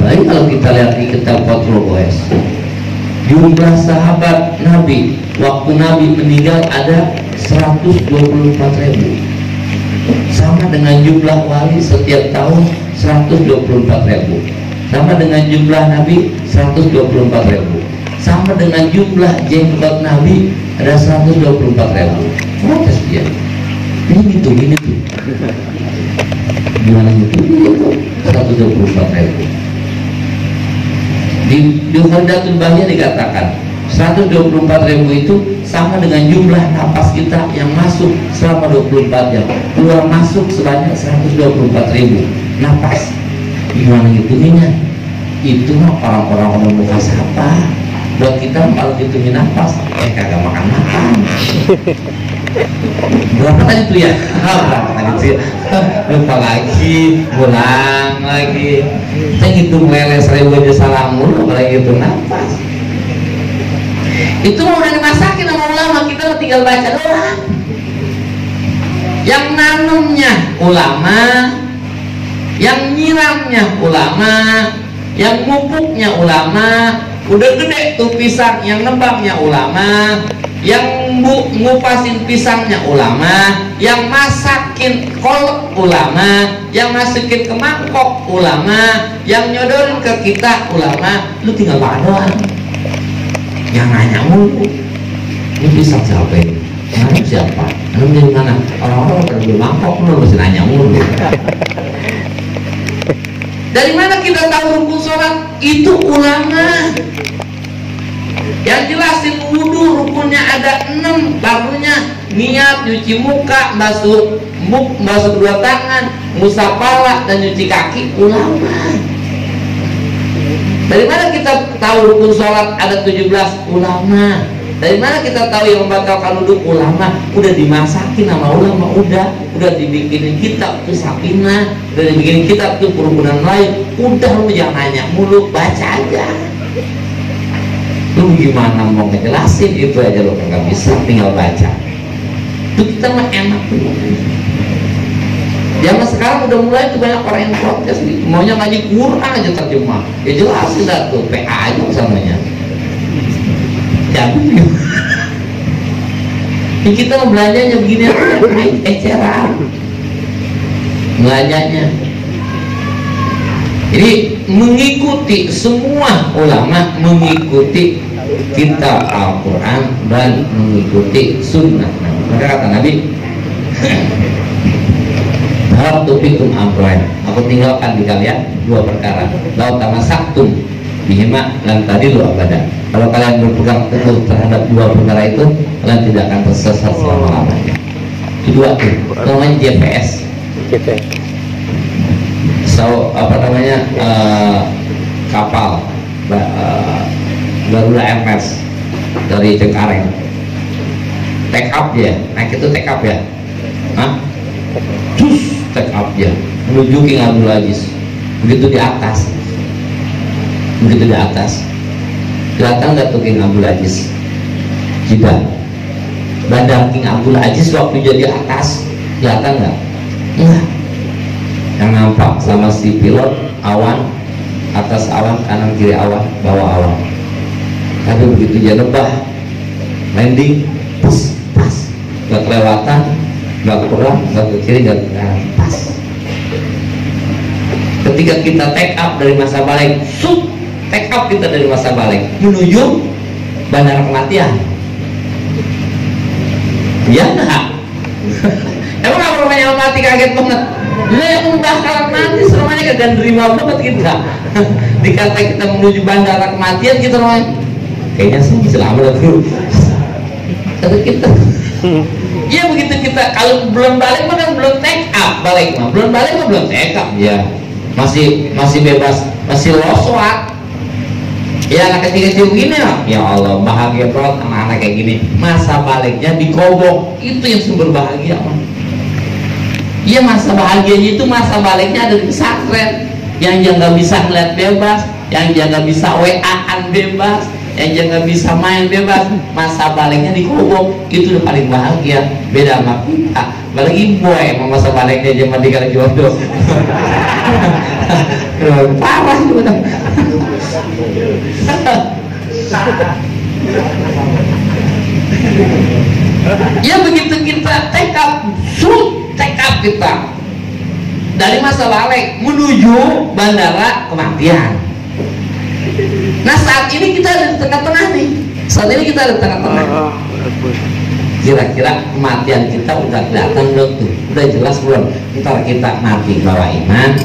Baik kalau kita lihat di kitab Fathul Ghaus, jumlah sahabat Nabi waktu Nabi meninggal ada 124.000. Sama dengan jumlah wali setiap tahun 124.000. Sama dengan jumlah Nabi 124.000. Sama dengan jumlah jenggot Nabi ada 124.000. Protes dia. Ini gitu, ini tuh. Gimana gitu? 124.000. Di Khondatul Bahiyah dikatakan 124.000 itu sama dengan jumlah napas kita yang masuk selama 24 jam, keluar masuk sebanyak 124.000 napas. Gimana ngitungnya? Itu mah orang-orang muka siapa? Buat kita kalau ngitungin napas, kagak makan-makan. Berapa tadi tuh ya? Berapa tadi tuh ya? Lupa lagi, pulang lagi. Saya ngitung lele 1000 aja salah mulu, apalagi ngitung napas. Itu mau udah dimasakin sama ulama, kita tinggal baca doang. Yang nanumnya ulama, yang nyiramnya ulama, yang mupuknya ulama, udah gede tuh pisang, yang nebangnya ulama, yang ngupasin pisangnya ulama, yang masakin kol ulama, yang masukin ke mangkok ulama, yang nyodorin ke kita ulama. Lu tinggal makan doang. Yang nanya mulu, ini pisang siapa ini? Nanam siapa? Nanam dari mana? Orang-orang pada belum mangkok, lu mesti nanya mulu. Dari mana kita tahu rukun sholat? Itu ulama. Yang jelasin wudu rukunnya ada 6, barunya niat, cuci muka, basuh kedua tangan, ngusap pala dan cuci kaki, ulama. Dari mana kita tahu rukun sholat ada 17? Ulama. Dari mana kita tahu yang membatalkan wudhu? Ulama. Udah dimasakin sama ulama, udah dibikinin kitab tuh Sapina, udah dibikinin kitab tuh Perukunan Melayu. Udah, lu jangan nanya mulu, baca aja. Lu gimana mau ngejelasin itu aja lu nggak bisa, tinggal baca. Itu kita mah enak tuh. Zaman sekarang udah mulai tuh banyak orang yang protes nih, maunya ngaji Quran aja terjemah. Ya jelas lah tuh, PA aja samanya. Jadi ini kita belanjanya begini aja, eceran belanjanya. Jadi mengikuti semua ulama, mengikuti kitab Al-Quran dan mengikuti sunnah. Maka kata Nabi, Harap tupikum amroin, aku tinggalkan di kalian dua perkara. Lau tamasaktum bihima lan tadilu abada. Kalau kalian berpegang teguh terhadap dua perkara itu, kalian tidak akan tersesat selama-lamanya. Kedua tuh, namanya GPS. So apa namanya kapal Garuda MS dari Cengkareng. Take up ya, naik itu take up ya. Hah? Take up ya, menuju King Abdul Aziz. Begitu di atas, kelihatan nggak tuh King Abdul Aziz? Tidak. Bandar King Abdul Aziz waktu jadi atas, kelihatan nggak? Enggak. Yang nampak sama si pilot awan, atas awan, kanan kiri awan, bawah awan. Tapi begitu dia lebah, landing, pas, nggak kelewatan, nggak kurang, nggak ke kiri, nggak ke kanan, pas. Ketika kita take up dari masa balik, take up kita dari masa balik menuju bandara kematian. Ya enggak? Emang apa namanya mati kaget banget? Lah yang bakalan mati selamanya kagak nerima banget kita. Dikata kita menuju bandara kematian kita namanya kayaknya sih selamat dulu. Tapi kita ya begitu kita kalau belum balik mah kan belum take up, balik mah belum balik mah belum take up ya. Masih bebas, masih loswat. Ya anak kecil-kecil begini ya Allah bahagia banget anak-anak kayak gini. Masa baliknya dikobok, itu yang sumber bahagia mah. Iya masa bahagianya itu masa baliknya ada di pesantren. Yang dia nggak bisa ngeliat bebas, yang dia nggak bisa WA-an bebas, yang dia nggak bisa main bebas, masa baliknya dikobok, itu udah paling bahagia. Beda sama kita, apalagi boy emang masa baliknya zaman dikali jodoh. Parah itu udah. Ya begitu kita take up kita dari masa balik menuju bandara kematian. Nah saat ini kita ada di tengah-tengah nih. Kira-kira kematian kita udah kelihatan belum tuh? Udah jelas belum? Ntar kita mati bawa iman,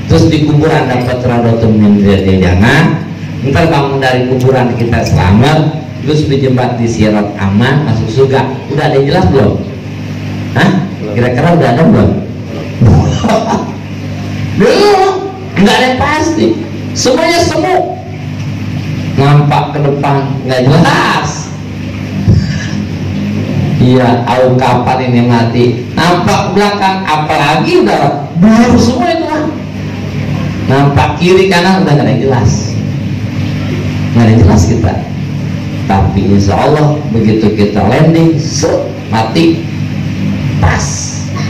terus di kuburan dapat radotun min riyadil jannah. Ntar bangun dari kuburan kita selamat, terus dijembat di sirat aman masuk surga. Udah ada yang jelas belum? Hah? Kira-kira udah ada belum? Belum. Nggak ada yang pasti. Semuanya semu. Nampak ke depan nggak jelas. Iya, tahu kapan ini mati. Nampak belakang, apalagi udah blur semua itu lah. Nampak kiri kanan udah nggak ada yang jelas. Nggak ada yang jelas kita. Tapi insya Allah begitu kita landing, mati, pas,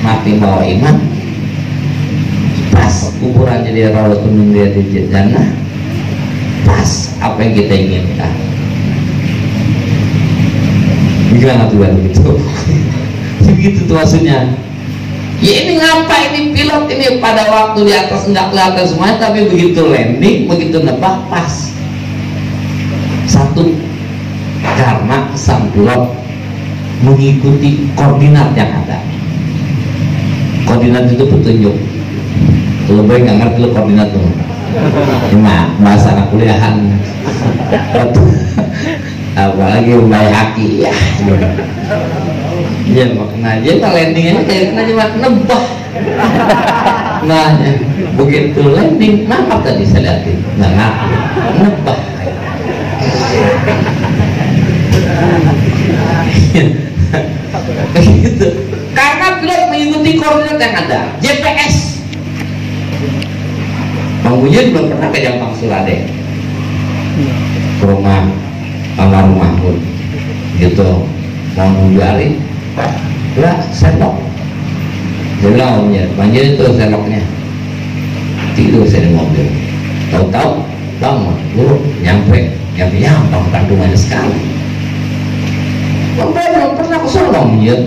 mati bawa iman, pas kuburan jadi rawatun min riyadil jannah, pas apa yang kita inginkan. Gimana tuh begitu? Begitu tuh maksudnya. Ya ini ngapa ini pilot ini pada waktu di atas nggak kelihatan semuanya, tapi begitu landing, begitu nebak pas. Satu, karena sang pilot mengikuti koordinat yang ada. Koordinat itu petunjuk. Kalau gue nggak ngerti lo koordinat tuh, cuma bahasa anak kuliahan. Apalagi membayar haki ya. Ya makanya dia landingnya kayak kena cuma nebak. Nah begitu landing, apa tadi saya lihatin? Nggak ngaku, nebak. Begitu. Karena pilot mengikuti koordinat yang ada, GPS. Bang Bujun belum pernah ke Jampang Surade, ke rumah almarhum Mahmud, gitu mau nunggu hari lah sendok jelaunya banjir itu sendoknya tidur saya di mobil tahu-tahu bangun buruk nyampe yang nyampang kandungannya sekali belum pernah ke Solong ya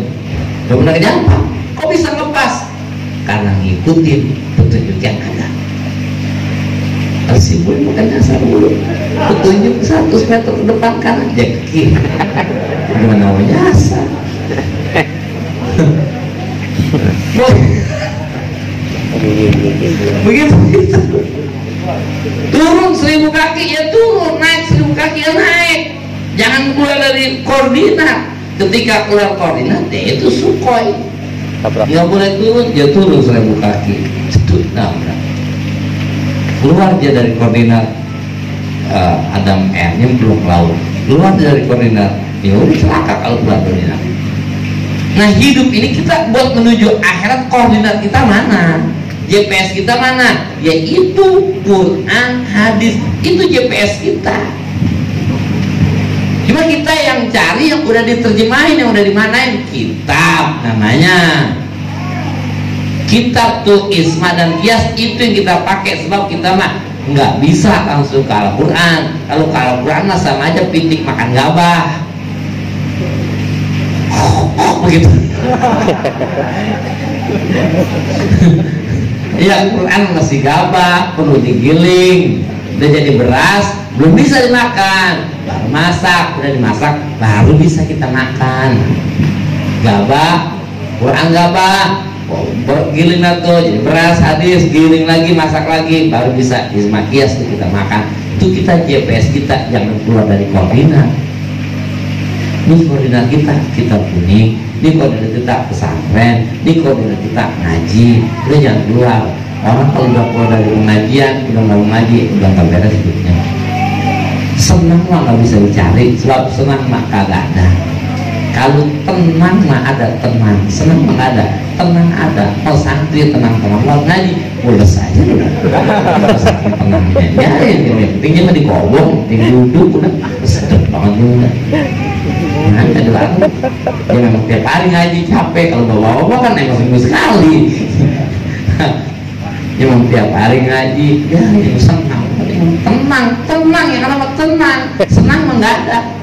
belum pernah ke Jampang kok bisa lepas karena ngikutin petunjuk yang ada Al-Sibul bukan dasar dulu petunjuk 100 meter ke depan kanan aja ke kiri gimana mau nyasar begitu turun 1000 kaki ya turun, naik 1000 kaki ya naik, jangan keluar dari koordinat. Ketika keluar koordinat ya itu Sukhoi, nggak boleh turun, dia turun 1000 kaki cedut nabrak keluar dia dari koordinat Adam R nyemplung ke laut, keluar dari koordinat ya udah celaka kalau keluar koordinat. Nah hidup ini kita buat menuju akhirat, koordinat kita mana, GPS kita mana, yaitu Quran, hadis, itu GPS kita. Cuma kita yang cari yang udah diterjemahin, yang udah dimanain, kitab namanya. Kitab tuh Isma dan Qiyas itu yang kita pakai, sebab kita mah nggak bisa langsung ke Al-Quran. Kalau ke Al-Quran mah sama aja pitik makan gabah. Begitu. Ya Quran masih gabah, perlu digiling, udah jadi beras, belum bisa dimakan, baru masak, udah dimasak, baru bisa kita makan. Gabah, Quran gabah, giling atau jadi beras, hadis, giling lagi, masak lagi, baru bisa Isma Qiyas itu kita makan. Itu kita GPS kita, jangan keluar dari koordinat. Ini koordinat kita kuning, ini koordinat kita pesantren, ini koordinat kita ngaji. Udah jangan keluar. Orang kalau udah keluar dari pengajian, udah nggak ngaji, udah nggak beres hidupnya. Senang mah nggak bisa dicari, sebab senang mah kagak ada. Kalau tenang mah ada tenang, senang mah nggak ada, tenang ada. Kalau santri tenang-tenang, mau ngaji, boleh saja udah. Santri tenangnya, ya yang pentingnya mah dikobong, duduk udah, sedap banget udah. Nah, ya memang tiap hari ngaji capek, kalau bawa-bawa kan emang seminggu sekali. Ya memang tiap hari ngaji, ya yang senang, tenang, yang nama tenang, senang mah nggak ada.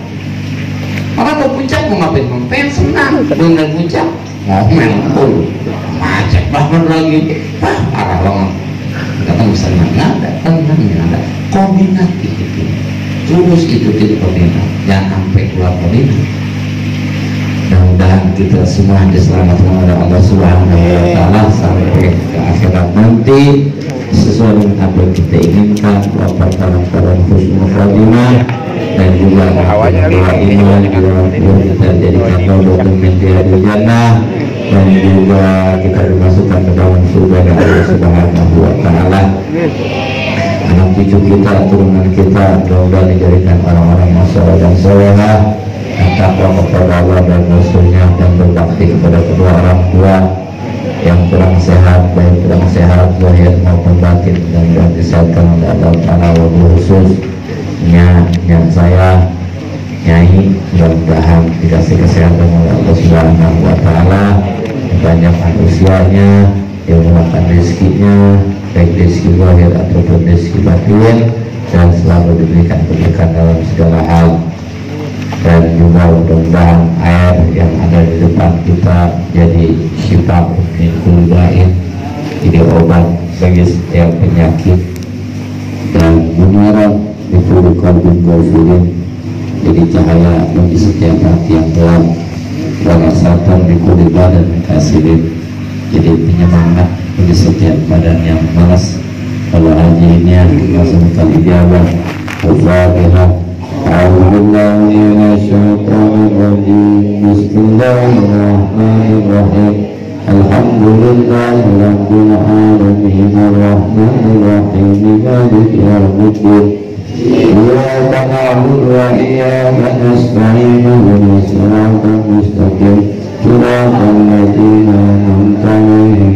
Orang mau puncak mau ngapain senang, belum dari puncak ngomel pun macet banget lagi, parah banget. Kata senang nggak ada, tenang nggak ada, koordinat itu. Terus ikutin koordinat, jangan sampai keluar koordinat. Mudah-mudahan kita semua diselamatkan oleh Allah Subhanahu wa Ta'ala sampai ke akhirat nanti sesuai dengan apa yang kita inginkan. Wafat dalam keadaan husnul khotimah dan juga doa iman yang kita jadikan doa min jannah, dan juga kita dimasukkan ke dalam surga dari Allah Subhanahu wa Ta'ala. Anak cucu kita, turunan kita, mudah-mudahan dijadikan orang-orang yang saleh dan salehah, yang takwa kepada Allah dan Rasulnya, dan berbakti kepada kedua orang tua. Yang kurang sehat, baik kurang sehat zahir maupun batin, dan disehatkan oleh Allah Ta'ala. Wabil khususnya yang saya Nyai, mudah-mudahan dikasih kesehatan oleh Allah Subhanahu wa Ta'ala, banyak usianya, dimurahkan rezekinya, baik rezeki zahir ataupun rezeki batin, dan selalu diberikan kebaikan dalam segala hal. Dan juga mudah-mudahan air yang ada di depan kita jadi syifa min kulli da'in, jadi obat bagi setiap penyakit, dan munara di kulli qalbin ghafilin, jadi cahaya bagi setiap hati yang gelap, warasatan di kulli badan kasilin, jadi penyemangat bagi setiap badan yang malas. Kalau haji ini langsung kali jawab Al-Fatihah. A'udzubillahi minasyaitonir rajim. Bismillahirrahmanirrahim. Alhamdulillahi rabbil alamin, arrahmanir rahim, maliki yaumiddin. Iyyaka na'budu wa iyyaka nasta'in, ihdinas siratal mustaqim, siratal ladzina an'amta 'alaihim